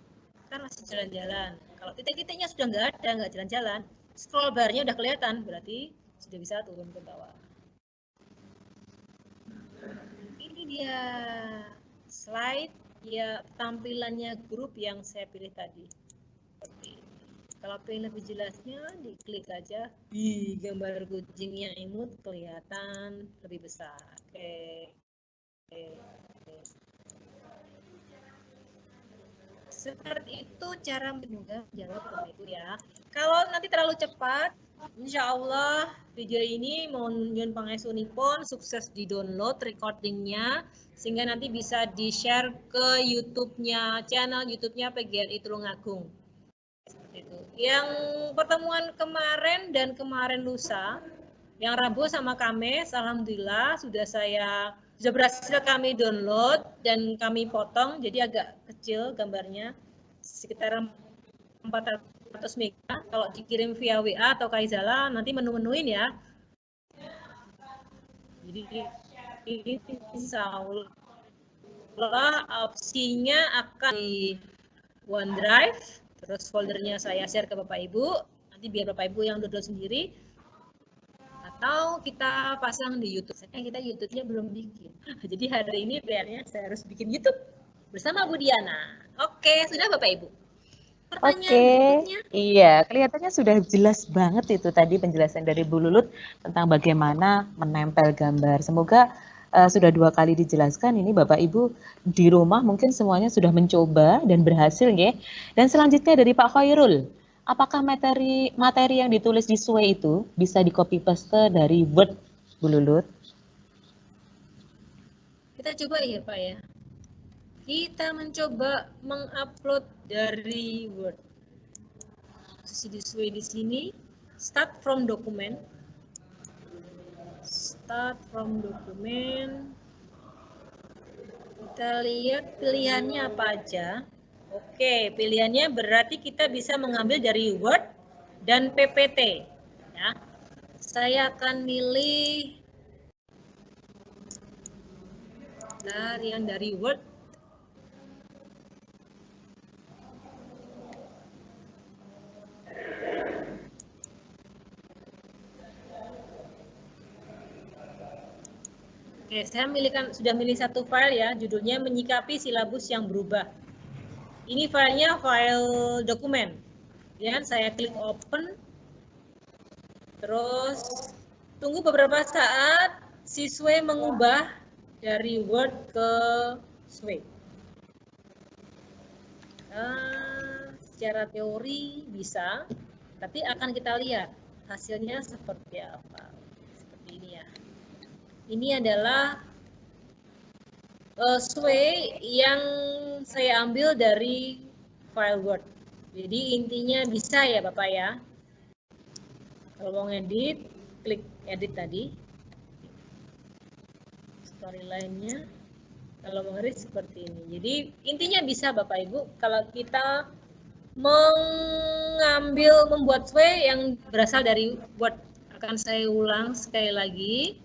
kan masih jalan-jalan. Kalau titik-titiknya sudah nggak jalan-jalan, scroll barnya udah kelihatan, berarti sudah bisa turun ke bawah. Ini dia slide ya, tampilannya grup yang saya pilih tadi. Seperti ini. Kalau pengen lebih jelasnya, diklik aja. Gambar kucingnya imut kelihatan lebih besar. Oke. Seperti itu cara menunggang jawab Bapak Ibu ya. Kalau nanti terlalu cepat, insya Allah video ini mohon nyun pangesunipun sukses di download recordingnya, sehingga nanti bisa di-share ke YouTube-nya, channel YouTube-nya PGRI Tulungagung. Seperti itu. Yang pertemuan kemarin dan kemarin lusa, yang Rabu sama Kamis, alhamdulillah sudah berhasil kami download dan kami potong, jadi agak kecil gambarnya, sekitar 400 mega. Kalau dikirim via WA atau Kaizala, nanti menu-menuin ya. Jadi insya Allah opsinya akan di OneDrive, terus foldernya saya share ke Bapak Ibu, nanti biar Bapak Ibu yang download sendiri, atau kita pasang di YouTube. Kita YouTube-nya belum bikin. Jadi hari ini PR-nya saya harus bikin YouTube bersama Bu Diana. Oke, sudah Bapak Ibu. Oke, iya, kelihatannya sudah jelas banget itu tadi penjelasan dari Bu Lulut tentang bagaimana menempel gambar. Semoga sudah 2 kali dijelaskan, ini Bapak Ibu di rumah mungkin semuanya sudah mencoba dan berhasil ya. Dan selanjutnya dari Pak Khairul, apakah materi yang ditulis di Sway itu bisa di copy paste dari Word, Bu Lulut? Kita coba ya Pak ya. Kita mencoba mengupload dari Word. Di Sway di sini, start from document. Start from document. Kita lihat pilihannya apa aja. Oke, pilihannya berarti kita bisa mengambil dari Word dan PPT. Ya. Saya akan milih yang dari Word. Oke, saya sudah milih satu file ya, judulnya menyikapi silabus yang berubah. Ini filenya file dokumen. Ya, saya klik open. Terus tunggu beberapa saat si Sway mengubah dari Word ke Sway. Secara teori bisa, tapi akan kita lihat hasilnya seperti apa. Seperti ini ya. Ini adalah Sway yang saya ambil dari file Word. Jadi intinya bisa ya Bapak ya. Kalau mau ngedit, klik edit tadi. Storyline-nya. Kalau mengerik seperti ini. Jadi intinya bisa Bapak Ibu kalau kita membuat sway yang berasal dari Word. Akan saya ulang sekali lagi.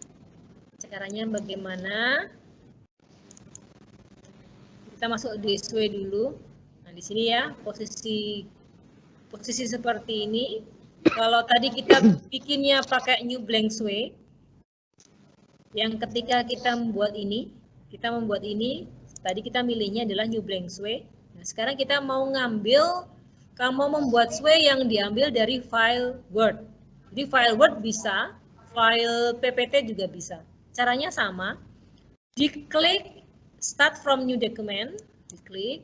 Caranya bagaimana? Kita masuk di sway dulu. Nah, di sini ya, posisi seperti ini. Kalau tadi kita bikinnya pakai new blank sway, yang ketika kita membuat ini, tadi kita milihnya adalah new blank sway. Nah, sekarang kita mau membuat sway yang diambil dari file Word. Jadi file Word bisa, file PPT juga bisa. Caranya sama, diklik Start from New Document, diklik,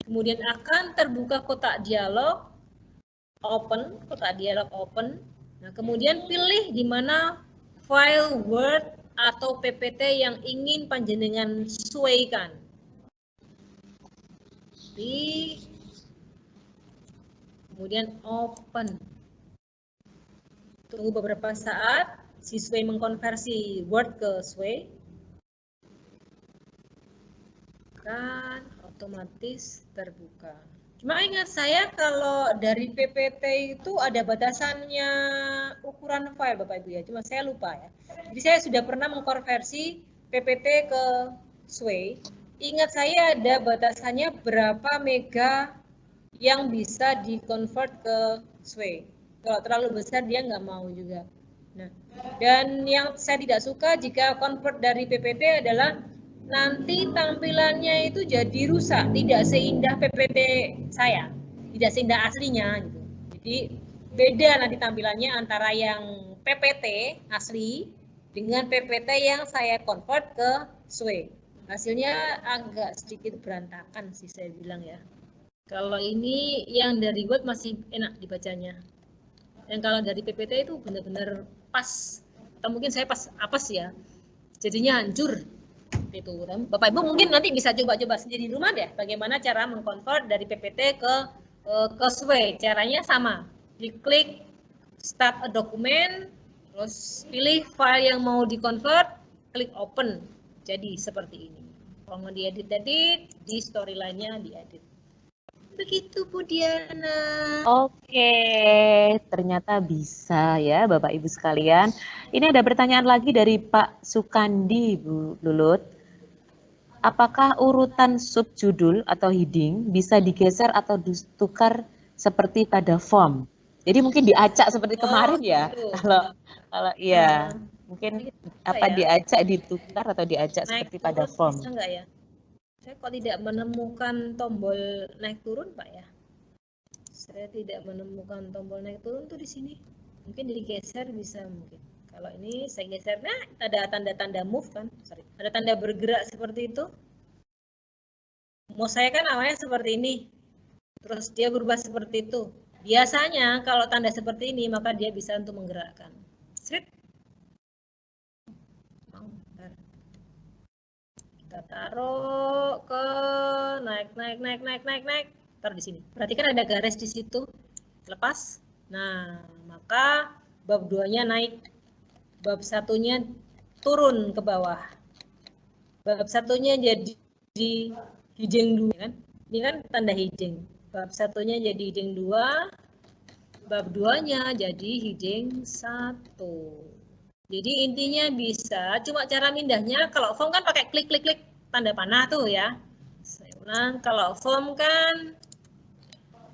kemudian akan terbuka kotak dialog, open. Nah, kemudian pilih di mana file Word atau PPT yang ingin panjenengan sesuaikan. Kemudian open. Tunggu beberapa saat, si Sway mengkonversi Word ke Sway. Kan otomatis terbuka. Cuma ingat saya kalau dari PPT itu ada batasannya ukuran file Bapak Ibu ya. Cuma saya lupa ya. Jadi saya sudah pernah mengkonversi PPT ke Sway. Ingat saya ada batasannya berapa mega yang bisa di-convert ke Sway. Kalau terlalu besar dia nggak mau juga. Nah, dan yang saya tidak suka jika convert dari PPT adalah nanti tampilannya itu jadi rusak, tidak seindah PPT saya, tidak seindah aslinya gitu. Jadi beda nanti tampilannya antara yang PPT asli dengan PPT yang saya convert ke Sway. Hasilnya agak sedikit berantakan sih saya bilang ya. Kalau ini yang dari Word masih enak dibacanya. Yang kalau dari PPT itu benar-benar pas. Atau mungkin saya pas apes ya. Jadinya hancur. Itu. Bapak Ibu mungkin nanti bisa coba-coba sendiri di rumah deh bagaimana cara mengkonvert dari PPT ke Sway. Caranya sama. Diklik start a document, terus pilih file yang mau dikonvert, klik open. Jadi seperti ini. Kalau mau diedit-edit, di storyline-nya diedit. Begitu Bu Diana. Oke, ternyata bisa ya Bapak Ibu sekalian. Ini ada pertanyaan lagi dari Pak Sukandi, Bu Lulut. Apakah urutan subjudul atau heading bisa digeser atau ditukar seperti pada form? Jadi mungkin diacak seperti kemarin ya. Gitu. Kalau iya, mungkin apa ya? diacak ditukar atau diacak Naik seperti pada turun form? bisa nggak ya? Saya kok tidak menemukan tombol naik turun Pak ya? Saya tidak menemukan tombol naik turun tuh di sini. Mungkin digeser bisa mungkin. Kalau ini saya geser, nah ada tanda-tanda move kan? Sorry, ada tanda bergerak seperti itu. Mau saya kan awalnya seperti ini, terus dia berubah seperti itu. Biasanya kalau tanda seperti ini maka dia bisa untuk menggerakkan. Strip. Kita taruh ke naik. Taruh di sini. Perhatikan ada garis di situ. Lepas. Nah, maka bab 2-nya naik. Bab 1-nya turun ke bawah. Bab 1-nya jadi heading 2 kan? Ini kan tanda heading. Bab 1-nya jadi heading 2, bab 2-nya jadi heading 1. Jadi intinya bisa, cuma cara mindahnya kalau form kan pakai klik tanda panah tuh ya. Saya ulang, kalau form kan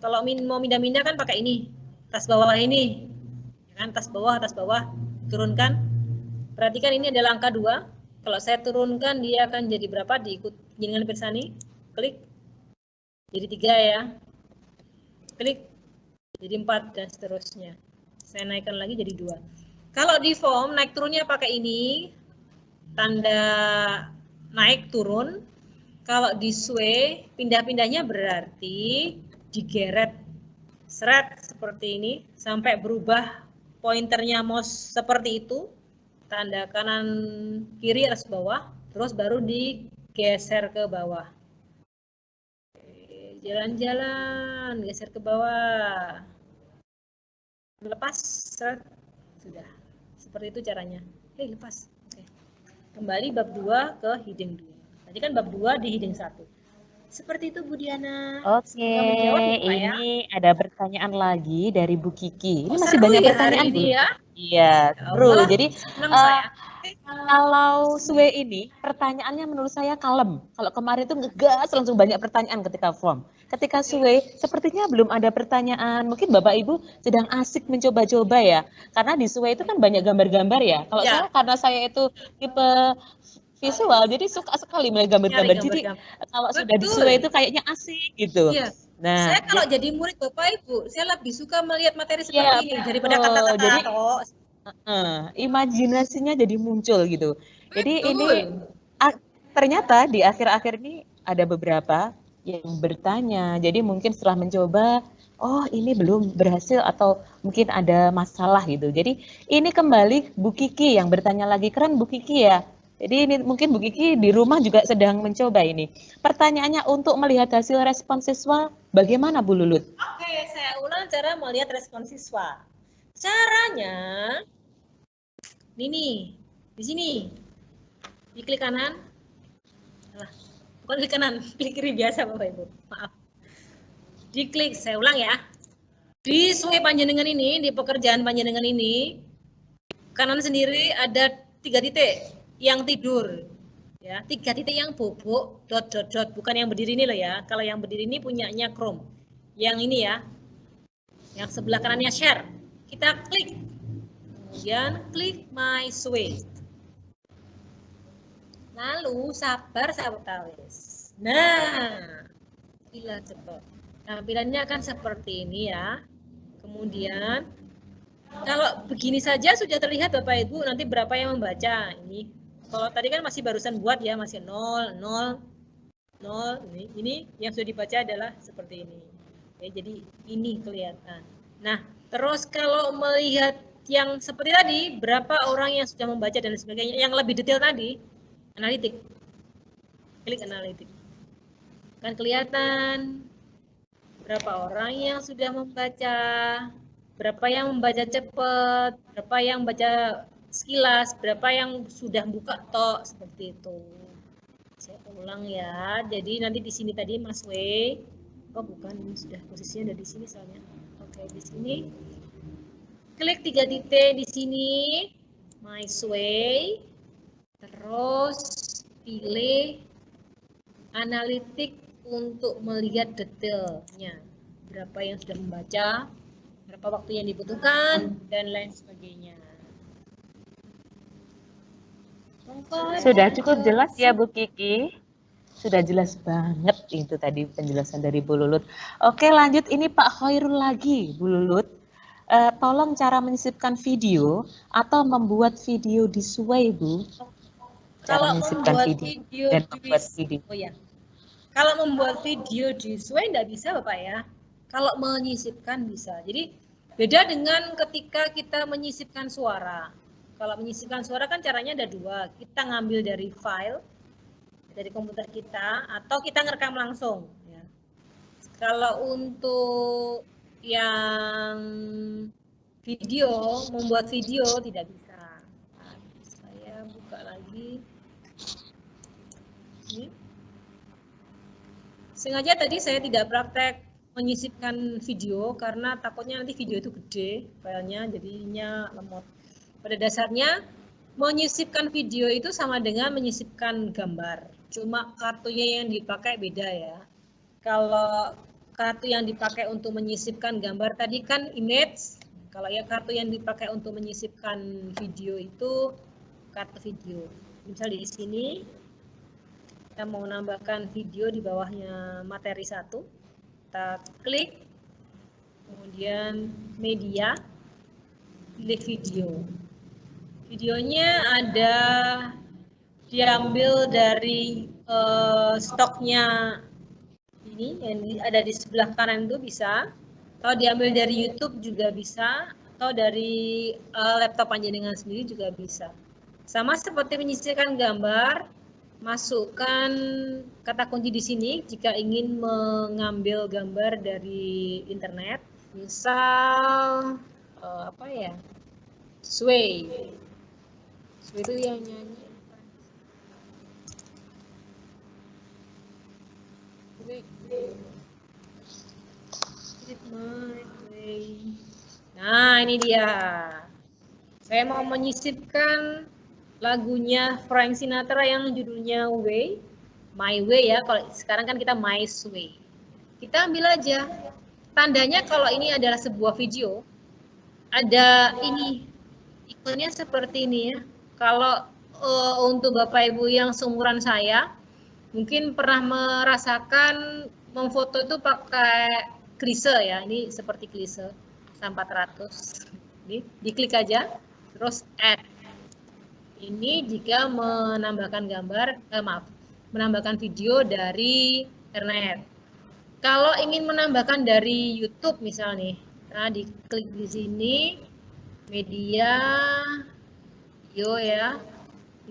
kalau mau mindah-mindah kan pakai ini. Tas bawah ini. Kan tas bawah, turunkan. Perhatikan ini adalah angka 2. Kalau saya turunkan dia akan jadi berapa? Diikut dengan Pirsani. Klik. Jadi 3 ya. Klik. Jadi 4 dan seterusnya. Saya naikkan lagi jadi 2. Kalau di form naik turunnya pakai ini. Tanda naik turun. Kalau di sway pindah-pindahnya berarti digeret seret seperti ini sampai berubah pointernya mouse seperti itu. Tanda kanan kiri atas bawah, terus baru digeser ke bawah. Jalan-jalan, geser ke bawah. Lepas, seret. Sudah. Seperti itu caranya. Lepas. Oke. Kembali bab 2 ke heading 2. Tadi kan bab 2 di heading 1. Seperti itu Bu Diana. Oke, Semoga menjawab ya Pak ya. ini ada pertanyaan lagi dari Bu Kiki. Ini Oh, masih seru banyak ya pertanyaan, hari Bu. ini ya. Iya, Ya seru. Allah, Jadi senang saya. kalau Sue ini pertanyaannya menurut saya kalem. Kalau kemarin itu ngegas langsung banyak pertanyaan ketika form. Ketika Sue sepertinya belum ada pertanyaan. Mungkin Bapak Ibu sedang asik mencoba-coba ya. Karena di Sue itu kan banyak gambar-gambar ya. Kalau Ya. saya karena saya itu tipe visual jadi suka sekali melihat Nyari gambar-gambar. Jadi gambar-gambar. kalau sudah di Betul. Sue itu kayaknya asik gitu. Iya. Nah, Saya kalau jadi murid Bapak Ibu, saya lebih suka melihat materi ya seperti ini daripada betul. kata-kata Jadi toh. imajinasinya jadi muncul gitu. Jadi ini Betul. ternyata di akhir-akhir ini ada beberapa yang bertanya. Jadi mungkin setelah mencoba, oh ini belum berhasil atau mungkin ada masalah gitu. Jadi ini kembali Bu Kiki yang bertanya lagi. Keren Bu Kiki ya. Jadi ini mungkin Bu Kiki di rumah juga sedang mencoba ini. Pertanyaannya untuk melihat hasil respon siswa bagaimana Bu Lulut? Oke, saya ulang cara melihat respon siswa. Caranya ini nih, di sini. Diklik kanan. Nah, bukan klik kanan, klik kiri biasa Bapak Ibu. Maaf. Diklik, saya ulang ya. Di sungai panjenengan ini, di pekerjaan panjenengan ini, kanan sendiri ada 3 titik yang tidur. Ya, 3 titik yang bobok, dot, dot, dot. Bukan yang berdiri ini loh ya. Kalau yang berdiri ini punyanya Chrome. Yang ini ya, yang sebelah kanannya share. Kita klik. Kemudian klik my sway. Lalu sabar sahabat tawis. Nah, bila cepat. Tampilannya akan seperti ini ya. Kemudian kalau begini saja sudah terlihat Bapak Ibu nanti berapa yang membaca ini. Kalau tadi kan masih barusan buat ya, masih 0, 0, 0. Ini yang sudah dibaca adalah seperti ini. Ya, jadi ini kelihatan. Nah, terus kalau melihat yang seperti tadi, berapa orang yang sudah membaca dan sebagainya, yang lebih detail tadi, analitik. Klik analitik. Kan kelihatan berapa orang yang sudah membaca, berapa yang membaca cepat, berapa yang baca sekilas, berapa yang sudah buka tok, seperti itu. Saya ulang ya. Jadi nanti di sini tadi Mas W. Oh bukan, ini sudah posisinya ada di sini soalnya. Oke, di sini. Klik 3 titik di sini. My Way. Terus pilih analitik untuk melihat detailnya. Berapa yang sudah membaca, berapa waktu yang dibutuhkan, dan lain sebagainya. Sudah cukup jelas ya Bu Kiki? Sudah jelas banget itu tadi penjelasan dari Bu Lulut. Oke lanjut ini Pak Khairul lagi Bu Lulut. Tolong cara menyisipkan video atau membuat video di Sway Bu. Cara Kalau menyisipkan membuat video dan membuat video. Oh ya, kalau membuat video di Sway nggak bisa Bapak ya. Kalau menyisipkan bisa. Jadi beda dengan ketika kita menyisipkan suara. Kalau menyisipkan suara kan caranya ada 2. Kita ngambil dari file dari komputer kita atau kita ngerekam langsung. Ya. Kalau untuk yang video, membuat video tidak bisa. Nah, saya buka lagi. Ini. Sengaja tadi saya tidak praktek menyisipkan video karena takutnya nanti video itu gede filenya jadinya lemot. Pada dasarnya menyisipkan video itu sama dengan menyisipkan gambar. Cuma kartunya yang dipakai beda ya. Kalau kartu yang dipakai untuk menyisipkan gambar tadi kan image. Kalau ya kartu yang dipakai untuk menyisipkan video itu kartu video. Misal di sini kita mau menambahkan video di bawahnya materi 1. Kita klik. Kemudian media. Pilih video. Videonya ada diambil dari stoknya ini yang ada di sebelah kanan itu bisa, atau diambil dari YouTube juga bisa, atau dari laptop panjenengan sendiri juga bisa. Sama seperti menyisipkan gambar, masukkan kata kunci di sini jika ingin mengambil gambar dari internet, misal apa ya, Sway. Sway itu yang nyanyi. Nah, ini dia. Saya mau menyisipkan lagunya Frank Sinatra yang judulnya Way, My Way ya. Kalau sekarang kan kita My Way. Kita ambil aja. Tandanya kalau ini adalah sebuah video, ada ini ikonnya seperti ini ya. Kalau untuk Bapak Ibu yang seumuran saya, mungkin pernah merasakan memfoto itu pakai klise ya. Ini seperti klise sampai 400. Ini diklik aja, terus add. Ini jika menambahkan gambar, menambahkan video dari internet. Kalau ingin menambahkan dari YouTube misalnya, nah diklik di sini, media, video ya,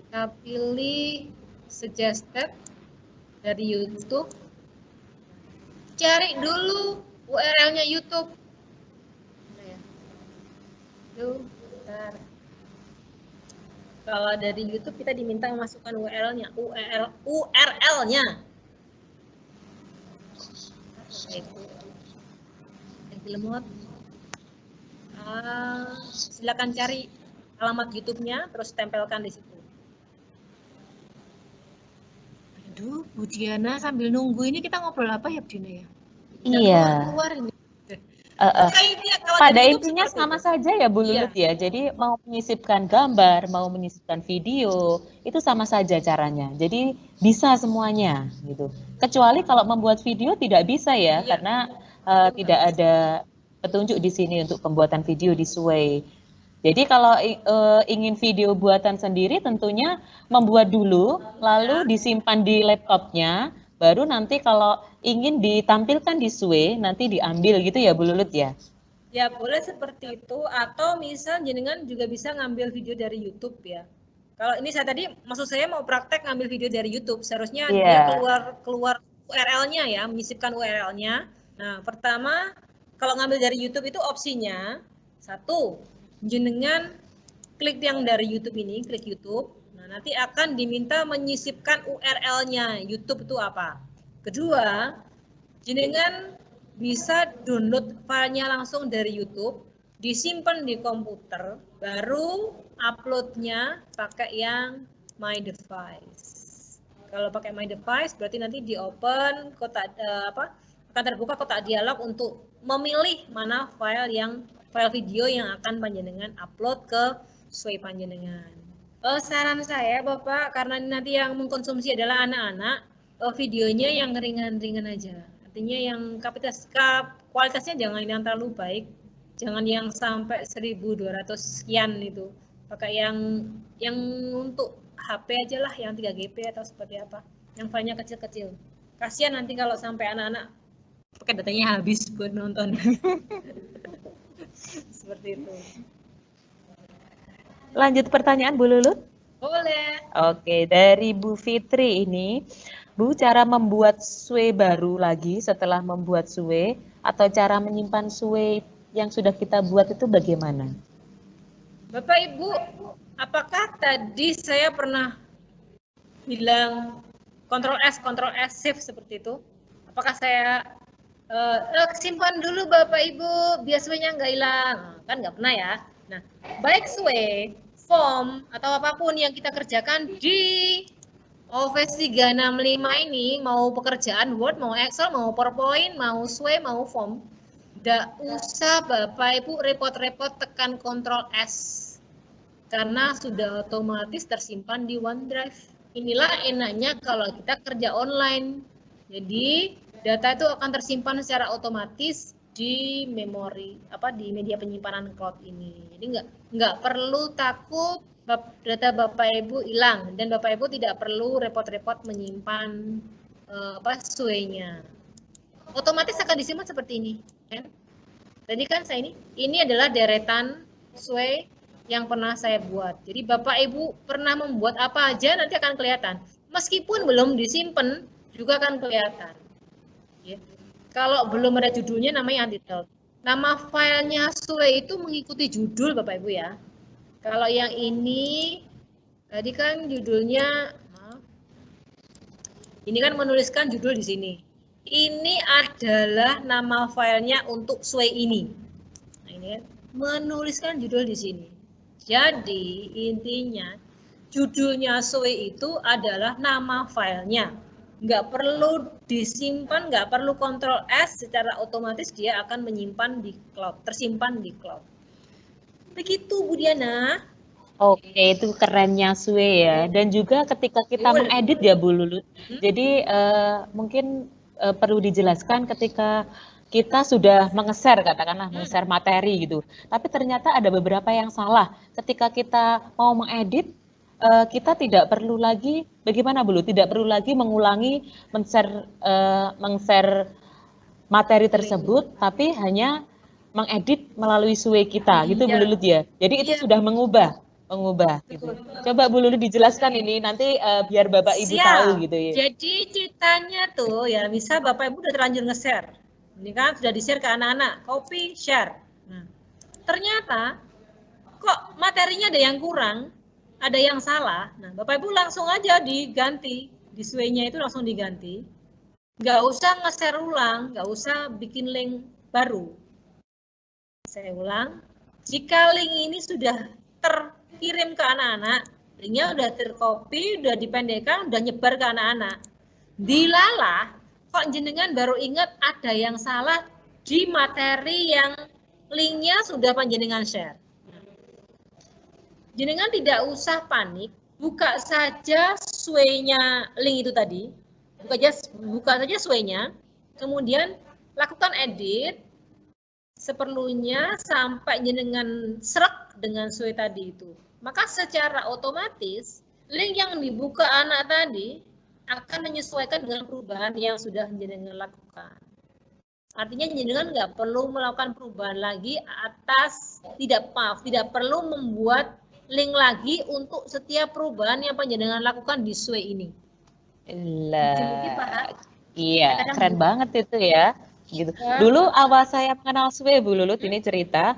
kita pilih suggested dari YouTube, cari dulu URL-nya YouTube. Bentar. Kalau dari YouTube kita diminta memasukkan URL-nya, URL-nya. Lemot. Silakan cari alamat YouTube-nya, terus tempelkan di situ. Aduh, Bu Diana sambil nunggu ini kita ngobrol apa ya, Bu Diana ya? Iya. Keluar ini. Pada intinya sama saja ya Bu Lulut ya. Jadi mau menyisipkan gambar, mau menyisipkan video, itu sama saja caranya. Jadi bisa semuanya gitu. Kecuali kalau membuat video tidak bisa ya, karena tidak ada petunjuk di sini untuk pembuatan video di Sway. Jadi kalau ingin video buatan sendiri tentunya membuat dulu, lalu disimpan di laptopnya, baru nanti kalau ingin ditampilkan di Sway, nanti diambil gitu ya Bu Lulut ya? Ya boleh seperti itu, atau misal jenengan juga bisa ngambil video dari YouTube ya. Kalau ini saya tadi, maksud saya mau praktek ngambil video dari YouTube, seharusnya dia keluar URL-nya ya, menyisipkan URL-nya. Nah pertama, kalau ngambil dari YouTube itu opsinya, satu, jenengan klik yang dari YouTube ini, klik YouTube. Nah, nanti akan diminta menyisipkan URL-nya, YouTube itu apa. Kedua, jenengan bisa download filenya langsung dari YouTube, disimpan di komputer, baru uploadnya pakai yang My Device. Kalau pakai My Device, berarti nanti di open kotak akan terbuka kotak dialog untuk memilih mana file video yang akan panjenengan upload ke Sway panjenengan. Saran saya Bapak, karena nanti yang mengkonsumsi adalah anak-anak, videonya yang ringan-ringan aja. Artinya yang kualitasnya jangan yang terlalu baik, jangan yang sampai 1200 sekian itu. Pakai yang untuk HP aja lah, yang 3GP atau seperti apa, yang filenya kecil-kecil. Kasihan nanti kalau sampai anak-anak pakai datanya habis buat nonton. Seperti itu. Lanjut pertanyaan Bu Lulut? Boleh. Oke, dari Bu Fitri ini, Bu, cara membuat Sway baru lagi setelah membuat Sway atau cara menyimpan Sway yang sudah kita buat itu bagaimana? Bapak Ibu, apakah tadi saya pernah bilang Ctrl S, Shift seperti itu? Apakah saya simpan dulu Bapak Ibu, biar Sway-nya nggak hilang? Kan nggak pernah ya. Nah, baik Sway, form, atau apapun yang kita kerjakan di Office 365 ini, mau pekerjaan Word, mau Excel, mau PowerPoint, mau Sway, mau form, nggak usah Bapak Ibu repot-repot tekan Ctrl S, karena sudah otomatis tersimpan di OneDrive. Inilah enaknya kalau kita kerja online. Jadi data itu akan tersimpan secara otomatis di memori, di media penyimpanan cloud ini. Jadi nggak perlu takut data Bapak Ibu hilang, dan Bapak Ibu tidak perlu repot-repot menyimpan Sway-nya. Otomatis akan disimpan seperti ini. Ya. Tadi kan ini adalah deretan Sway yang pernah saya buat. Jadi Bapak Ibu pernah membuat apa aja nanti akan kelihatan. Meskipun belum disimpan juga akan kelihatan. Ya. Kalau belum ada judulnya namanya untitled. Nama filenya Sway itu mengikuti judul Bapak Ibu ya. Kalau yang ini tadi kan judulnya, ini kan menuliskan judul di sini. Ini adalah nama filenya untuk Sway ini. Nah, ini kan menuliskan judul di sini. Jadi intinya judulnya Sway itu adalah nama filenya. Nggak perlu disimpan, nggak perlu Ctrl S, secara otomatis dia akan menyimpan di cloud, tersimpan di cloud. Begitu Bu Diana. Oke, itu kerennya Sue ya. Dan juga ketika kita mengedit ya Bu Lulut. Jadi mungkin perlu dijelaskan ketika kita sudah mengeser, katakanlah mengeser materi gitu. Tapi ternyata ada beberapa yang salah. Ketika kita mau mengedit, kita tidak perlu lagi, bagaimana Bu Lulut? Tidak perlu lagi mengulangi meng-share materi tersebut, tapi hanya mengedit melalui Sue kita, gitu Bu Lulut ya. Jadi itu sudah mengubah gitu. Coba Bu Lulu dijelaskan ini nanti biar Bapak Ibu tahu gitu ya. Jadi ceritanya tuh ya, bisa Bapak Ibu udah terlanjur nge-share. Ini kan sudah di-share ke anak-anak, copy, share. Nah, ternyata kok materinya ada yang kurang, ada yang salah. Nah, Bapak Ibu langsung aja diganti, di Sway-nya itu langsung diganti. Nggak usah nge-share ulang, nggak usah bikin link baru. Saya ulang, jika link ini sudah terkirim ke anak-anak, linknya udah tercopy, udah dipendekkan, udah nyebar ke anak-anak. Dilalah, kok jenengan baru ingat ada yang salah di materi yang linknya sudah panjenengan share. Jenengan tidak usah panik, buka saja Sway-nya link itu tadi, buka saja Sway-nya, kemudian lakukan edit seperlunya sampai jenengan serak dengan Sway tadi itu. Maka secara otomatis link yang dibuka anak tadi akan menyesuaikan dengan perubahan yang sudah jenengan lakukan. Artinya jenengan nggak perlu melakukan perubahan lagi atas tidak perlu membuat link lagi untuk setiap perubahan yang panjenengan lakukan di Sway ini. Iya, keren banget itu ya. Gitu. Dulu awal saya mengenal Sway, Bu Lulut, ini cerita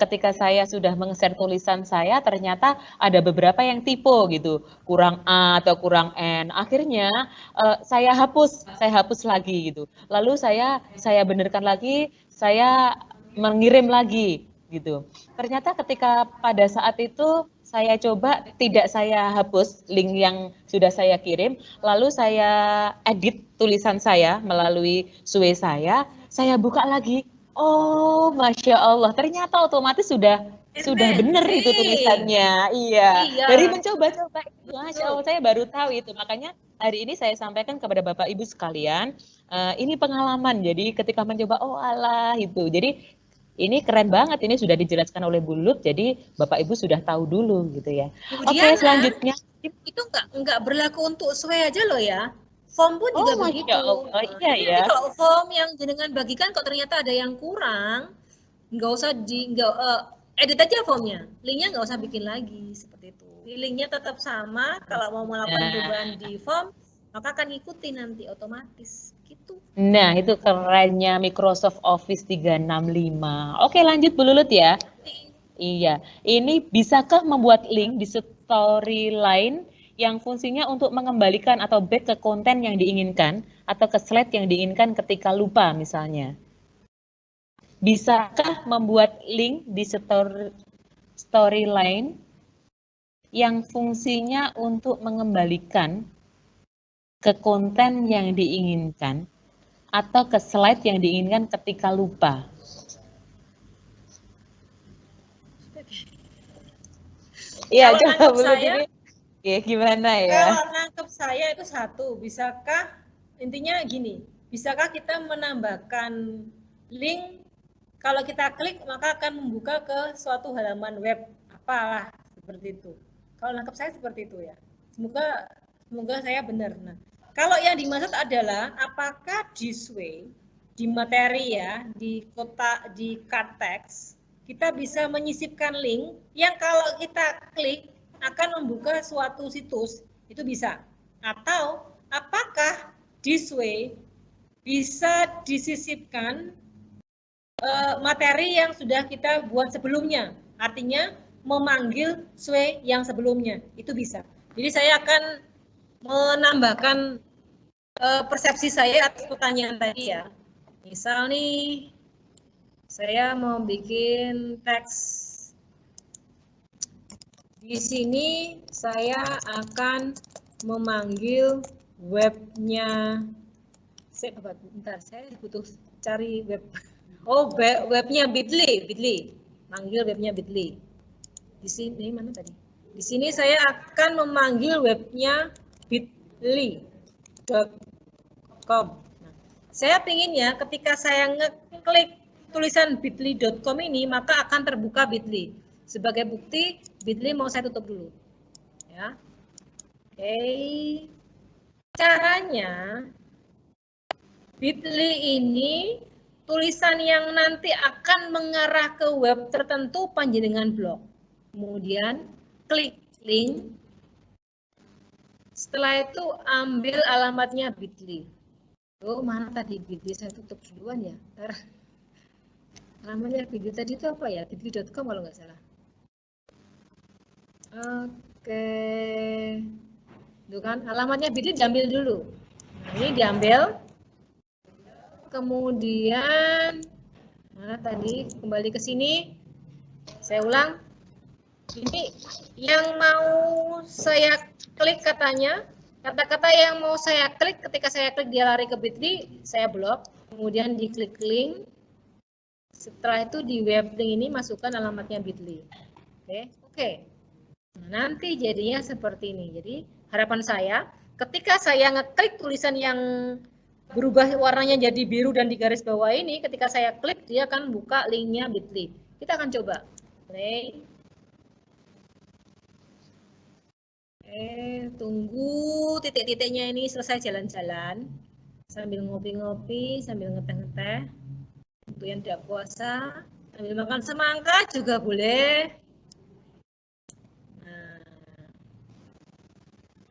ketika saya sudah meng-share tulisan saya, ternyata ada beberapa yang typo gitu, kurang A atau kurang N. Akhirnya saya hapus lagi gitu. Lalu saya benarkan lagi, saya mengirim lagi gitu. Ternyata ketika pada saat itu saya coba tidak saya hapus link yang sudah saya kirim, lalu saya edit tulisan saya melalui Sway saya buka lagi. Oh, Masya Allah, ternyata otomatis sudah benar itu tulisannya. Iya. Dari mencoba-coba, Masya Allah, saya baru tahu itu. Makanya hari ini saya sampaikan kepada Bapak Ibu sekalian, ini pengalaman. Jadi ketika mencoba, oh alah itu. Jadi ini keren banget, ini sudah dijelaskan oleh Bu Lut, jadi Bapak Ibu sudah tahu dulu gitu ya. Oke, selanjutnya. Itu nggak berlaku untuk Sway aja loh ya. Form pun juga begitu. Iya ya. Kalau form yang jenengan bagikan kok ternyata ada yang kurang, nggak usah edit aja formnya. Linknya nggak usah bikin lagi seperti itu. Linknya tetap sama. Kalau mau melakukan perubahan di form, maka akan ikuti nanti otomatis. Gitu. Nah, itu kerennya Microsoft Office 365. Oke, lanjut Bu Lulut ya. Iya, ini bisakah membuat link di storyline yang fungsinya untuk mengembalikan atau back ke konten yang diinginkan atau ke slide yang diinginkan ketika lupa misalnya? Bisakah membuat link di storyline yang fungsinya untuk mengembalikan ke konten yang diinginkan atau ke slide yang diinginkan ketika lupa? Iya, coba Bu Lulut. Oke, gimana ya? Kalau nangkep saya itu satu, bisakah, intinya gini, bisakah kita menambahkan link, kalau kita klik maka akan membuka ke suatu halaman web, apalah, seperti itu. Kalau nangkep saya seperti itu ya. Semoga saya benar. Nah, kalau yang dimaksud adalah apakah di Sway, di materi ya, di card text, kita bisa menyisipkan link yang kalau kita klik akan membuka suatu situs, itu bisa. Atau apakah di Sway bisa disisipkan materi yang sudah kita buat sebelumnya, artinya memanggil Sway yang sebelumnya, itu bisa. Jadi saya akan menambahkan persepsi saya atas pertanyaan tadi ya. Misal nih, saya mau bikin teks. Di sini saya akan memanggil webnya. Bentar, saya butuh cari web. Oh, webnya Bitly. Manggil webnya Bitly. Di sini mana tadi? Di sini saya akan memanggil webnya bitly.com. Nah, saya pinginnya ketika saya ngeklik tulisan bitly.com ini, maka akan terbuka Bitly. Sebagai bukti, Bitly mau saya tutup dulu. Ya. Oke. Caranya, Bitly ini tulisan yang nanti akan mengarah ke web tertentu panjenengan blok. Kemudian klik link. Setelah itu ambil alamatnya Bitly. Oh, mana tadi Bitly? Saya tutup duluan ya. Alamatnya Bitly tadi itu apa ya? Bitly.com kalau nggak salah. Oke. Itu kan alamatnya Bitly diambil dulu. Nah, ini diambil. Kemudian mana tadi? Kembali ke sini. Saya ulang. Ini yang mau saya klik katanya, kata-kata yang mau saya klik, ketika saya klik dia lari ke Bitly, saya blok, kemudian diklik link. Setelah itu di web link ini masukkan alamatnya Bitly. Oke. Nah, nanti jadinya seperti ini. Jadi harapan saya, ketika saya ngeklik tulisan yang berubah warnanya jadi biru dan di garis bawah ini, ketika saya klik dia akan buka linknya Bitly. Kita akan coba. Play. Tunggu titik-titiknya ini selesai jalan-jalan sambil ngopi-ngopi, sambil ngeteh-ngeteh. Untuk yang tidak puasa, sambil makan semangka juga boleh. Nah,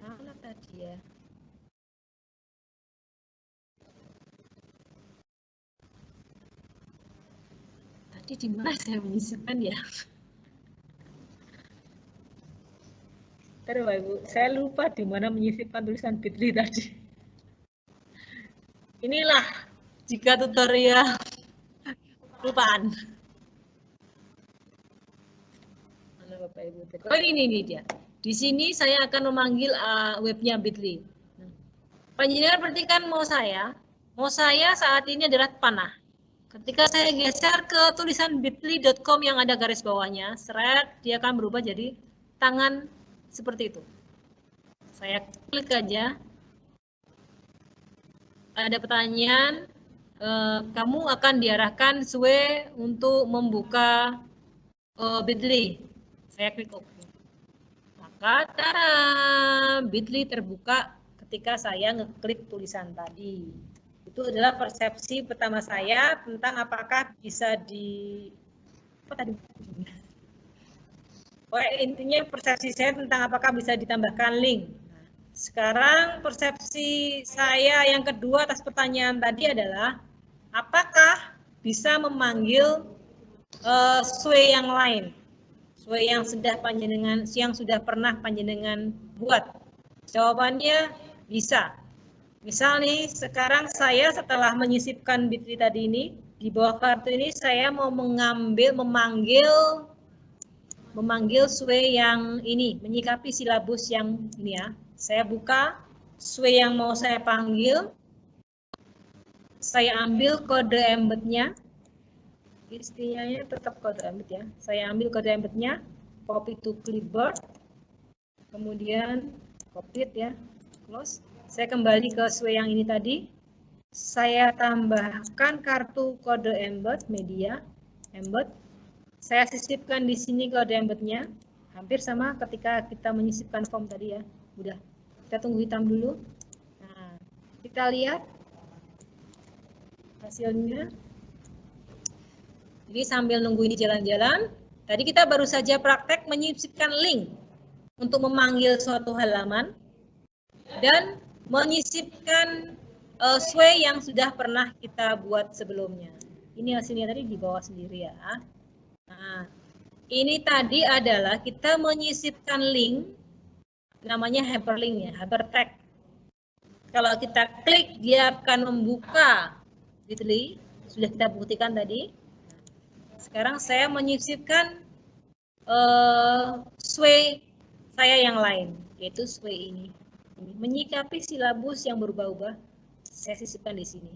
mana tadi ya? Tadi di mana saya menyisipkan ya? Terus Ibu, saya lupa di mana menyisipkan tulisan Bitly tadi. Inilah jika tutorial lupaan. Mana Bapak Ibu? Oh ini dia. Di sini saya akan memanggil webnya Bitly. Panjenengan perhatikan mau saya saat ini adalah panah. Ketika saya geser ke tulisan bitly.com yang ada garis bawahnya, seret, dia akan berubah jadi tangan seperti itu. Saya klik aja. Ada pertanyaan, kamu akan diarahkan Sue untuk membuka Bitly. Saya klik OK. Maka tara, Bitly terbuka ketika saya ngeklik tulisan tadi. Itu adalah persepsi pertama saya tentang apakah bisa intinya persepsi saya tentang apakah bisa ditambahkan link. Sekarang persepsi saya yang kedua atas pertanyaan tadi adalah apakah bisa memanggil Sue yang lain, Sue yang sudah pernah panjenengan buat. Jawabannya bisa. Misal nih, sekarang saya setelah menyisipkan Bitly tadi ini, di bawah kartu ini saya mau memanggil Sue yang ini, menyikapi silabus yang ini ya. Saya buka Sue yang mau saya panggil, saya ambil kode embednya, istilahnya tetap kode embed ya. Saya ambil kode embednya, copy to clipboard, kemudian copy ya, close. Saya kembali ke Sue yang ini tadi. Saya tambahkan kartu kode embed media embed. Saya sisipkan di sini kode embednya. Hampir sama ketika kita menyisipkan form tadi ya. Udah. Kita tunggu hitam dulu. Nah, kita lihat hasilnya. Jadi sambil nunggu ini jalan-jalan, tadi kita baru saja praktek menyisipkan link untuk memanggil suatu halaman dan menyisipkan Sue yang sudah pernah kita buat sebelumnya. Ini hasilnya tadi di bawah sendiri ya. Nah, ini tadi adalah kita menyisipkan link, namanya hyperlink ya, hypertext. Kalau kita klik, dia akan membuka Bitly. Sudah kita buktikan tadi. Sekarang saya menyisipkan sway saya yang lain, yaitu sway ini. Menyikapi silabus yang berubah-ubah, saya sisipkan di sini.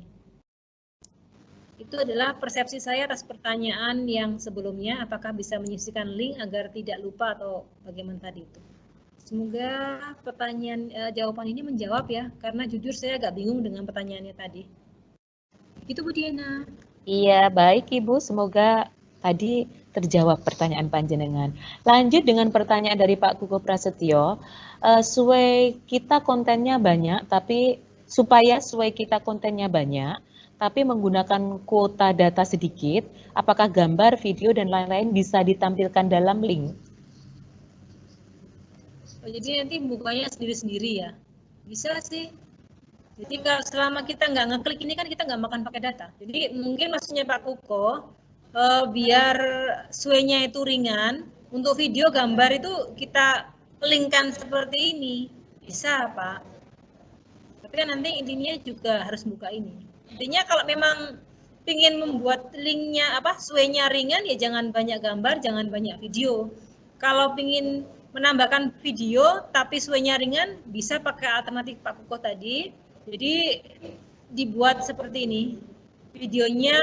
Itu adalah persepsi saya atas pertanyaan yang sebelumnya, apakah bisa menyisipkan link agar tidak lupa atau bagaimana tadi itu. Semoga pertanyaan jawaban ini menjawab ya, karena jujur saya agak bingung dengan pertanyaannya tadi. Itu Bu Diana. Iya, baik Ibu. Semoga tadi terjawab pertanyaan panjenengan. Lanjut dengan pertanyaan dari Pak Kuko Prasetyo. Sway kita kontennya banyak, tapi supaya sway kita kontennya banyak, tapi menggunakan kuota data sedikit, apakah gambar, video, dan lain-lain bisa ditampilkan dalam link? Jadi nanti bukanya sendiri-sendiri ya. Bisa sih. Jadi kalau selama kita nggak ngeklik ini kan kita nggak makan pakai data. Jadi mungkin maksudnya Pak Kuko, biar sway-nya itu ringan, untuk video gambar itu kita linkkan seperti ini. Bisa Pak. Tapi kan nanti intinya juga harus buka ini. Intinya kalau memang ingin membuat linknya sway-nya ringan ya jangan banyak gambar, jangan banyak video. Kalau ingin menambahkan video tapi sway-nya ringan bisa pakai alternatif Pak Kuko tadi. Jadi dibuat seperti ini. Videonya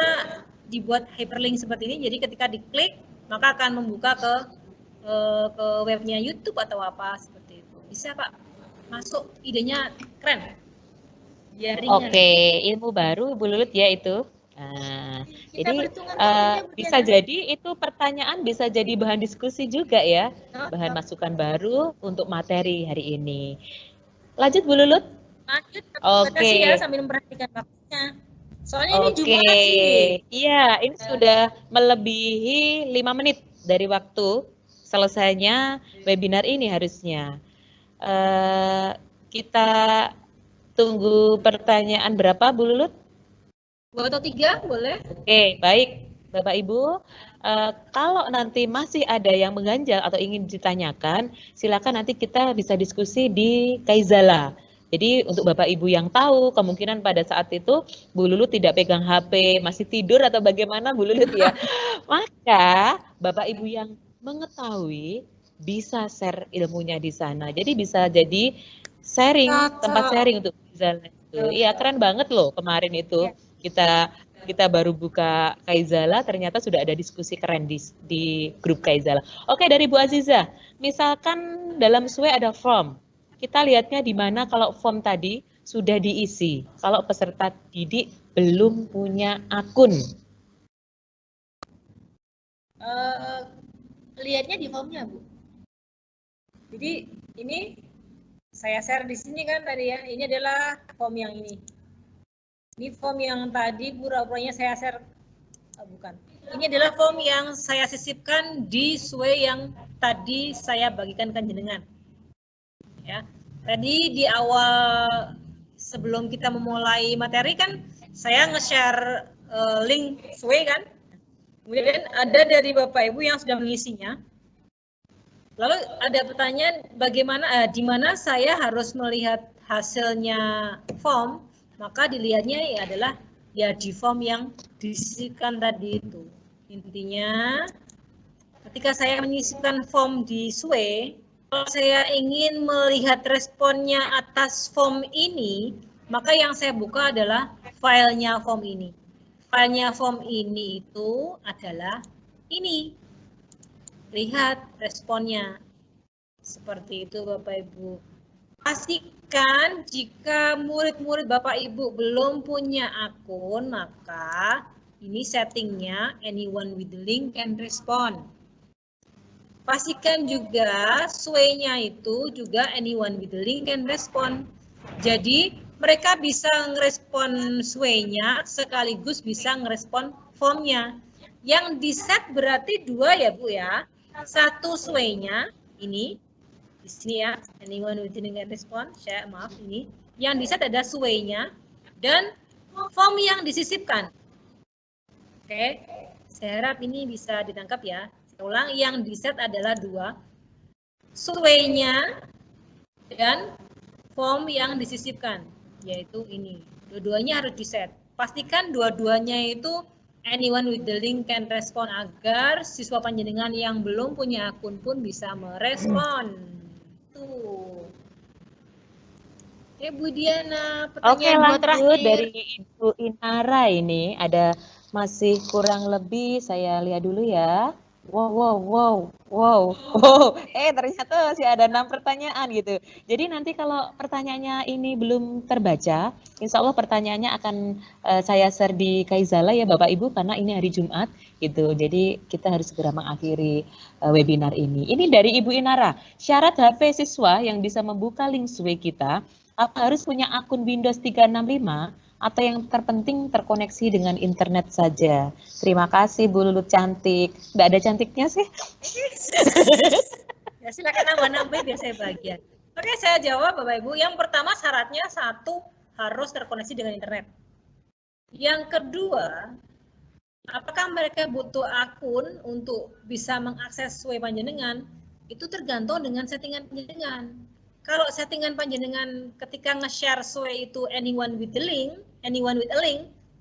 dibuat hyperlink seperti ini. Jadi ketika diklik maka akan membuka ke webnya YouTube atau apa seperti itu. Bisa Pak. Masuk, idenya keren. Oke, ilmu baru Ibu Lulut ya itu. Nah, jadi bisa jadi itu pertanyaan bisa jadi bahan diskusi juga ya, bahan masukan baru untuk materi hari ini. Lanjut Bu Lulut. Lanjut, oke ya sambil memperhatikan waktunya. Soalnya ini Jumat sih. Iya, ini sudah melebihi 5 menit dari waktu selesainya webinar ini harusnya. Kita tunggu pertanyaan berapa, Bu Lulut? 2 atau 3, boleh? Oke, baik. Bapak Ibu, kalau nanti masih ada yang mengganjal atau ingin ditanyakan, silakan nanti kita bisa diskusi di Kaizala. Jadi untuk Bapak Ibu yang tahu, kemungkinan pada saat itu Bu Lulut tidak pegang HP, masih tidur atau bagaimana Bu Lulut ya, maka Bapak Ibu yang mengetahui bisa share ilmunya di sana. Jadi bisa jadi sharing, tempat sharing untuk Kaizala itu. Iya, keren banget loh kemarin itu. Kita baru buka Kaizala, ternyata sudah ada diskusi keren di grup Kaizala. Oke, dari Bu Aziza, misalkan dalam SWE ada form, kita lihatnya di mana kalau form tadi sudah diisi, kalau peserta didik belum punya akun. Lihatnya di formnya, Bu. Jadi ini saya share di sini kan tadi ya, ini adalah form yang ini. Ini form yang tadi pura-puranya saya share, bukan. Ini adalah form yang saya sisipkan di SWE yang tadi saya bagikan ke jenengan. Ya, tadi di awal sebelum kita memulai materi kan saya nge-share link SWE kan. Kemudian ada dari Bapak Ibu yang sudah mengisinya. Lalu ada pertanyaan bagaimana di mana saya harus melihat hasilnya form. Maka dilihatnya ya adalah ya di form yang disisipkan tadi itu. Intinya ketika saya menyisipkan form di SWE, kalau saya ingin melihat responnya atas form ini, maka yang saya buka adalah filenya form ini. Filenya form ini itu adalah ini. Lihat responnya. Seperti itu Bapak Ibu. Pastikan jika murid-murid Bapak Ibu belum punya akun, maka ini settingnya anyone with the link can respond. Pastikan juga sway-nya itu juga anyone with the link can respond. Jadi mereka bisa ngerespon sway-nya sekaligus bisa ngerespon form-nya. Yang di-set berarti 2 ya Bu ya. Satu sway-nya ini. Di sini ya, anyone with the link can respond, maaf ini. Yang di-set ada sway-nya dan form yang disisipkan. Oke, saya harap ini bisa ditangkap ya. Saya ulang, yang di-set adalah 2. Sway-nya dan form yang disisipkan. yaitu ini. Dua-duanya harus di-set. Pastikan dua-duanya itu anyone with the link can respond agar siswa panjenengan yang belum punya akun pun bisa merespon. Tuh. Oke, Bu Diana, pertanyaan buat lanjut terakhir. dari Ibu Inara ini ada masih kurang lebih, saya lihat dulu ya. Wow. Ternyata masih ada 6 pertanyaan gitu. Jadi nanti kalau pertanyaannya ini belum terbaca, insya Allah pertanyaannya akan saya share di Kaizala ya Bapak Ibu, karena ini hari Jumat gitu. Jadi kita harus segera mengakhiri webinar ini. Ini dari Ibu Inara, syarat HP siswa yang bisa membuka link SWE kita, apa harus punya akun Windows 365 atau yang terpenting terkoneksi dengan internet saja? Terima kasih Bu Lulut cantik. Nggak ada cantiknya sih. Ya silakan nambah-nambah biar saya bagian. Oke, saya jawab Bapak Ibu. Yang pertama syaratnya satu harus terkoneksi dengan internet. Yang kedua, apakah mereka butuh akun untuk bisa mengakses SWE panjenengan? Itu tergantung dengan settingan panjenengan. Kalau settingan panjenengan ketika nge-share SWE itu anyone with a link,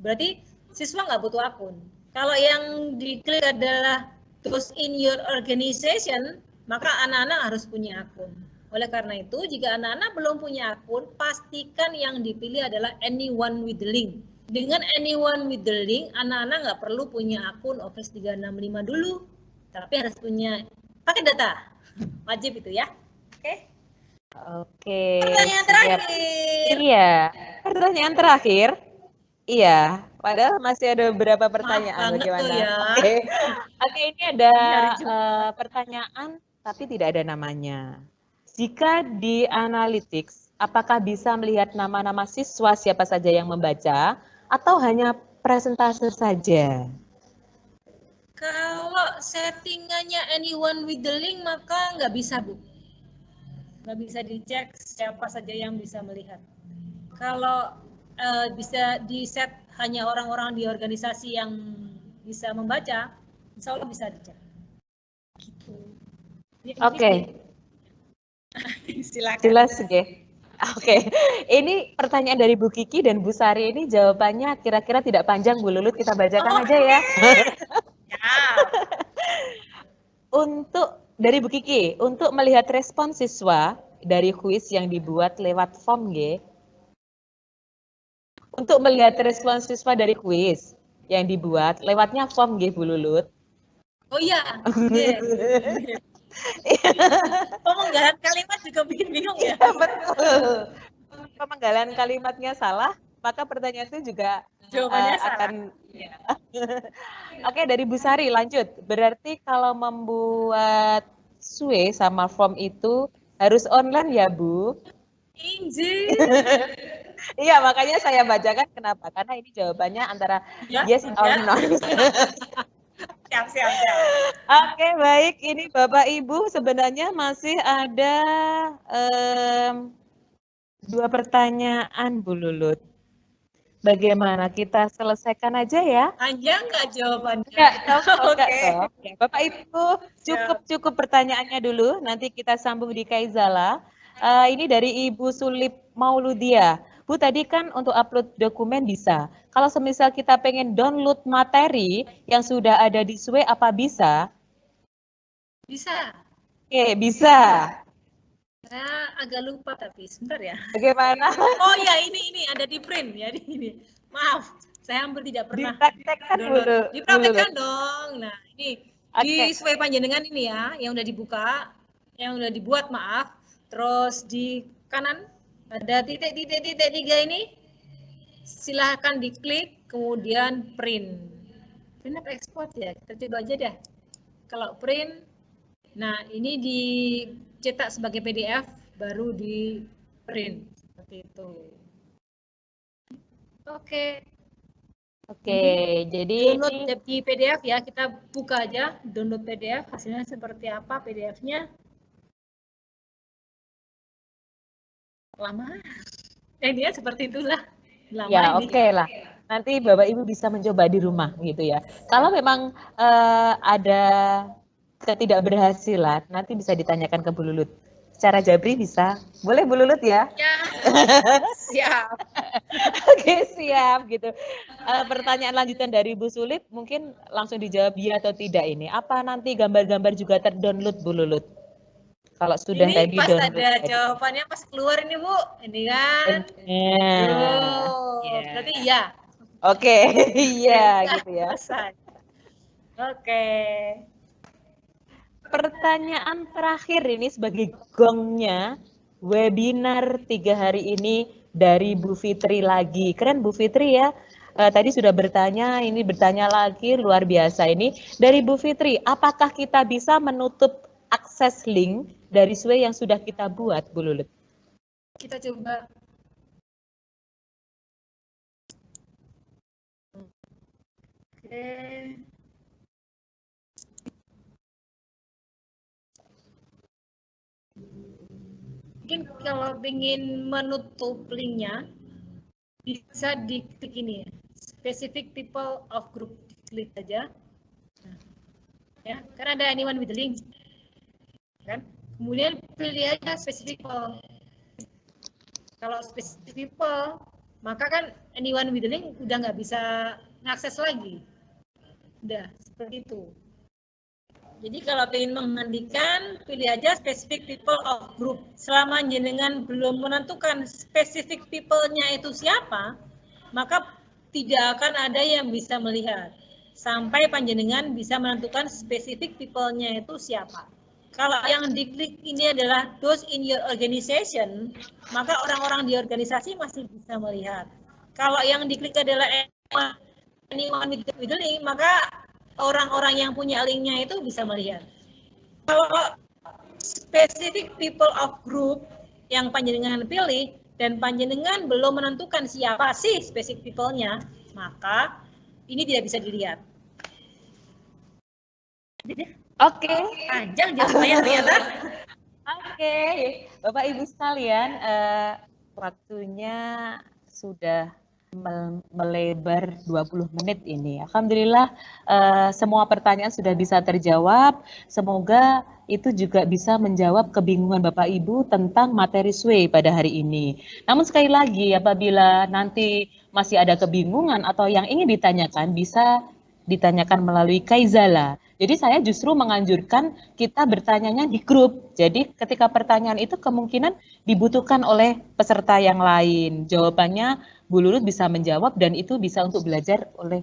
berarti siswa nggak butuh akun. Kalau yang diklik adalah those in your organization, maka anak-anak harus punya akun. Oleh karena itu, jika anak-anak belum punya akun, pastikan yang dipilih adalah anyone with the link. Dengan anyone with the link, anak-anak nggak perlu punya akun Office 365 dulu, tapi harus punya paket data. Wajib itu ya. Oke. Oke. Pertanyaan terakhir. Iya, pertanyaan terakhir. Iya, padahal masih ada beberapa pertanyaan. Bagaimana? Ya. Oke, ini ada pertanyaan tapi tidak ada namanya. Jika di Analytics, apakah bisa melihat nama-nama siswa siapa saja yang membaca atau hanya presentase saja? Kalau settingannya anyone with the link, maka nggak bisa, Bu. Nggak bisa dicek siapa saja yang bisa melihat. Kalau bisa di-set hanya orang-orang di organisasi yang bisa membaca, insya Allah bisa dicek. Gitu. Oke. Silakan. Jelas, Oke, ini pertanyaan dari Bu Kiki dan Bu Sari ini jawabannya kira-kira tidak panjang, Bu Lulut, kita bacakan aja ya. Dari Bu Kiki, untuk melihat respon siswa dari kuis yang dibuat lewat form untuk melihat respon siswa dari kuis yang dibuat lewatnya form Bu Lulut. Oh iya. Pemenggalan kalimat juga bikin bingung ya. Betul. Pemenggalan kalimatnya salah, maka pertanyaan itu juga jawabannya akan Oke, dari Bu Sari lanjut. Berarti kalau membuat SWE sama form itu harus online ya, Bu? Iya, makanya saya bacakan kenapa? Karena ini jawabannya antara yes or no. Siap. Oke, baik. Ini Bapak Ibu sebenarnya masih ada 2 pertanyaan, Bu Lulut. Bagaimana? Kita selesaikan aja ya? Panjang nggak jawabannya? Enggak. Bapak Ibu, cukup pertanyaannya dulu. Nanti kita sambung di Kaizala. Ini dari Ibu Sulip Mauludia. Bu, tadi kan untuk upload dokumen bisa. Kalau semisal kita pengen download materi yang sudah ada di SWE, apa bisa? Bisa. Oke, bisa. Saya agak lupa tapi sebentar ya. Bagaimana? Oh ya, ini ada di print ya ini. Maaf, saya hampir tidak pernah. Dipraktekkan dulu. Dipraktekkan dong. Nah, ini di SWE panjenengan ini ya, yang udah dibuka, yang udah dibuat, maaf. Terus di kanan ada titik-titik 3 ini. Silahkan diklik, kemudian print. Print apa export ya? Kita coba aja deh. Kalau print, nah ini dicetak sebagai PDF, baru di print. Seperti itu. Oke, jadi download di PDF ya, kita buka aja, download PDF, hasilnya seperti apa PDF-nya. Lama. Dia seperti itulah. Lama ya, ini. Oke lah. Nanti Bapak Ibu bisa mencoba di rumah gitu ya. Kalau memang ada ketidakberhasilan, nanti bisa ditanyakan ke Bu Lulut. Secara jabri bisa. Boleh Bu Lulut ya? Ya, Siap. Oke, siap gitu. Pertanyaan lanjutan dari Bu Sulit mungkin langsung dijawab ya atau tidak ini. Apa nanti gambar-gambar juga terdownload Bu Lulut? Kalau sudah Ini ready pas download. ada jawabannya pas keluar ini Bu, ini kan. Berarti iya. Oke, iya gitu ya. Selesai. Oke. Pertanyaan terakhir ini sebagai gongnya webinar 3 hari ini dari Bu Fitri lagi. Keren Bu Fitri ya. Tadi sudah bertanya, ini bertanya lagi, luar biasa ini. Dari Bu Fitri, apakah kita bisa menutup akses link dari Sway yang sudah kita buat, Bu Lulut? Kita coba. Oke. Mungkin kalau ingin menutup linknya, bisa diklik ini, specific people of group, diklik aja. Nah, ya, kan ada anyone with the link, kan? Kemudian pilih aja specific people. Kalau specific people, maka kan anyone with the link udah nggak bisa ngakses lagi. Udah, seperti itu. Jadi kalau ingin menghentikan, pilih aja specific people of group. Selama jenengan belum menentukan specific people-nya itu siapa, maka tidak akan ada yang bisa melihat. Sampai panjenengan bisa menentukan specific people-nya itu siapa. Kalau yang diklik ini adalah those in your organization, maka orang-orang di organisasi masih bisa melihat. Kalau yang diklik adalah anyone with the link, maka orang-orang yang punya linknya itu bisa melihat. Kalau specific people of group yang panjenengan pilih dan panjenengan belum menentukan siapa sih specific people-nya, maka ini tidak bisa dilihat. Oke. Panjang jawabannya ternyata. Oke, Bapak Ibu sekalian, waktunya sudah melebar 20 menit ini. Alhamdulillah semua pertanyaan sudah bisa terjawab. Semoga itu juga bisa menjawab kebingungan Bapak Ibu tentang materi Sway pada hari ini. Namun sekali lagi apabila nanti masih ada kebingungan atau yang ingin ditanyakan bisa ditanyakan melalui Kaizala. Jadi saya justru menganjurkan kita bertanyanya di grup. Jadi ketika pertanyaan itu kemungkinan dibutuhkan oleh peserta yang lain. Jawabannya Bu Lulut bisa menjawab dan itu bisa untuk belajar oleh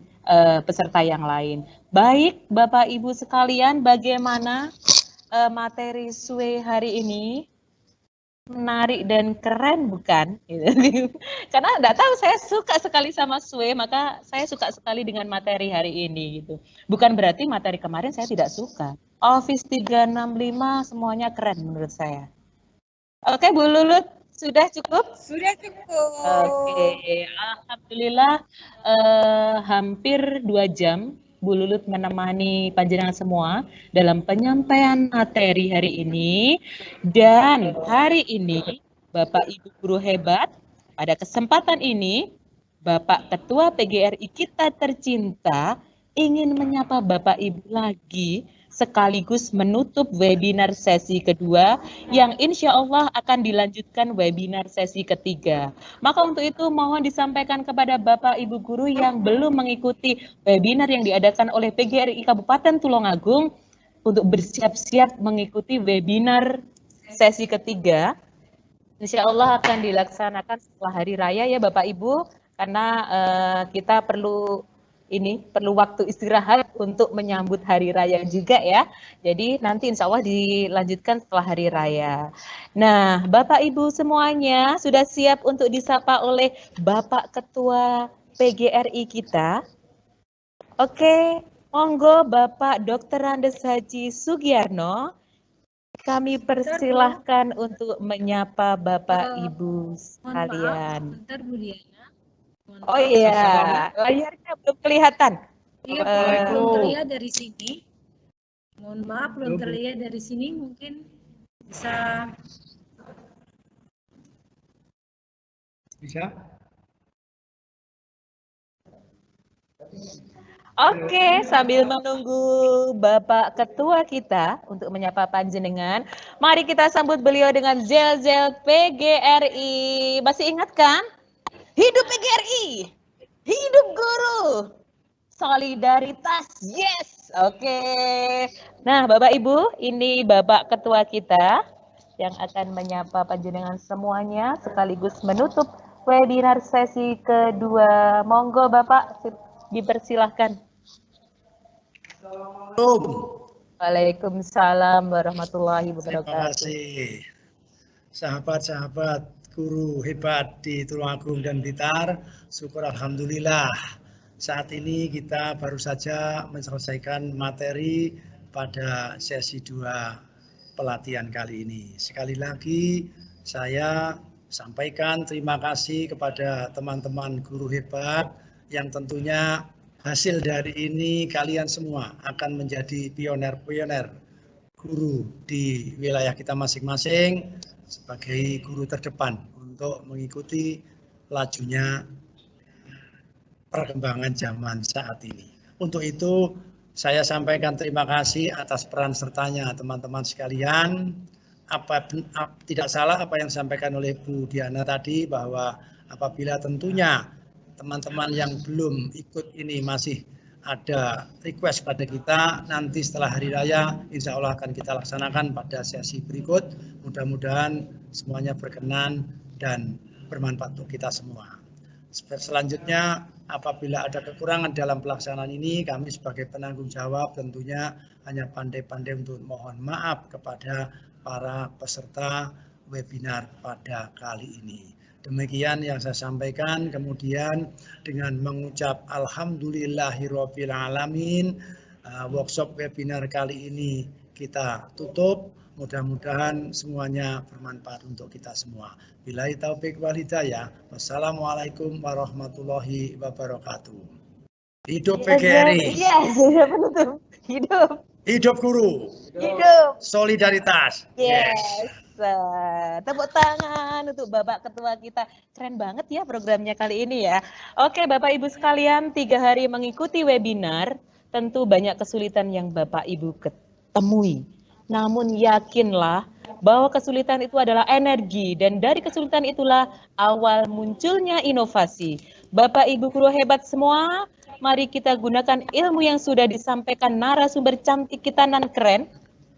peserta yang lain. Baik Bapak Ibu sekalian, bagaimana materi Sway hari ini? Menarik dan keren bukan? Karena enggak tahu saya suka sekali sama Sway, maka saya suka sekali dengan materi hari ini gitu. Bukan berarti materi kemarin saya tidak suka. Office 365 semuanya keren menurut saya. Oke, Bu Lulut, sudah cukup? Sudah cukup. Oke, alhamdulillah hampir 2 jam Bu Lulut menemani panjenengan semua dalam penyampaian materi hari ini. Dan hari ini Bapak Ibu guru hebat, pada kesempatan ini Bapak Ketua PGRI kita tercinta ingin menyapa Bapak Ibu lagi sekaligus menutup webinar sesi kedua yang insya Allah akan dilanjutkan webinar sesi ketiga. Maka untuk itu mohon disampaikan kepada Bapak Ibu guru yang belum mengikuti webinar yang diadakan oleh PGRI Kabupaten Tulungagung untuk bersiap-siap mengikuti webinar sesi ketiga. Insya Allah akan dilaksanakan setelah hari raya ya Bapak Ibu, karena kita perlu waktu istirahat untuk menyambut hari raya juga ya. Jadi nanti insya Allah dilanjutkan setelah hari raya. Nah, Bapak Ibu semuanya sudah siap untuk disapa oleh Bapak Ketua PGRI kita? Oke, monggo Bapak Dr. Andes Haji Sugiyarno. Kami persilahkan untuk menyapa Bapak Ibu sekalian. Bentar Bu Diana. Oh iya, layarnya belum kelihatan. Iya, belum terlihat dari sini. Mohon maaf, belum terlihat dari sini. Mungkin bisa. Oke, sambil menunggu Bapak Ketua kita untuk menyapa panjenengan, mari kita sambut beliau dengan zel-zel PGRI. Masih ingat kan? Hidup PGRI, hidup guru, solidaritas, yes. Oke. Nah, Bapak Ibu, ini Bapak Ketua kita yang akan menyapa panjenengan semuanya sekaligus menutup webinar sesi kedua. Monggo Bapak, dipersilahkan. Waalaikumsalam warahmatullahi wabarakatuh. Terima kasih sahabat-sahabat guru hebat di Tulungagung dan Blitar. Syukur alhamdulillah saat ini kita baru saja menyelesaikan materi pada sesi 2 pelatihan kali ini. Sekali lagi saya sampaikan terima kasih kepada teman-teman guru hebat yang tentunya hasil dari ini kalian semua akan menjadi pioner-pioner guru di wilayah kita masing-masing sebagai guru terdepan untuk mengikuti lajunya perkembangan zaman saat ini. Untuk itu saya sampaikan terima kasih atas peran sertanya teman-teman sekalian. Tidak salah apa yang disampaikan oleh Bu Diana tadi bahwa apabila tentunya teman-teman yang belum ikut ini masih ada request pada kita, nanti setelah hari raya insya Allah akan kita laksanakan pada sesi berikut. Mudah-mudahan semuanya berkenan dan bermanfaat untuk kita semua. Selanjutnya apabila ada kekurangan dalam pelaksanaan ini, kami sebagai penanggung jawab tentunya hanya pandai-pandai untuk mohon maaf kepada para peserta webinar pada kali ini. Demikian yang saya sampaikan, kemudian dengan mengucap alhamdulillahirabbil alamin, workshop webinar kali ini kita tutup. Mudah-mudahan semuanya bermanfaat untuk kita semua. Billahi taufik wal hidayah. Wassalamualaikum warahmatullahi wabarakatuh. Hidup PGRI. Yes, hidup. Hidup guru. Hidup. Solidaritas. Yes. Tepuk tangan untuk Bapak Ketua kita. Keren banget ya programnya kali ini ya. Oke Bapak Ibu sekalian, 3 hari mengikuti webinar, tentu banyak kesulitan yang Bapak Ibu ketemui. Namun yakinlah bahwa kesulitan itu adalah energi dan dari kesulitan itulah awal munculnya inovasi. Bapak Ibu guru hebat semua, mari kita gunakan ilmu yang sudah disampaikan narasumber cantik kita nan keren.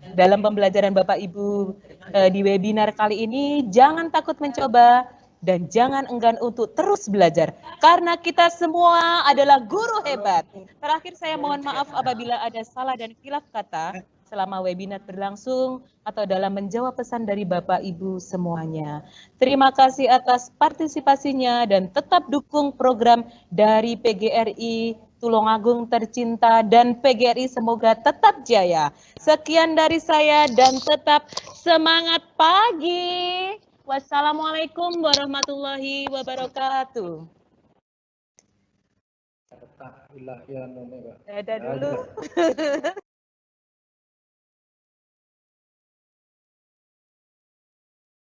Dalam pembelajaran Bapak Ibu di webinar kali ini, jangan takut mencoba dan jangan enggan untuk terus belajar. Karena kita semua adalah guru hebat. Terakhir saya mohon maaf apabila ada salah dan khilaf kata selama webinar berlangsung atau dalam menjawab pesan dari Bapak Ibu semuanya. Terima kasih atas partisipasinya dan tetap dukung program dari PGRI Tulungagung tercinta dan PGRI semoga tetap jaya. Sekian dari saya dan tetap semangat pagi. Wassalamualaikum warahmatullahi wabarakatuh. Dadah dulu.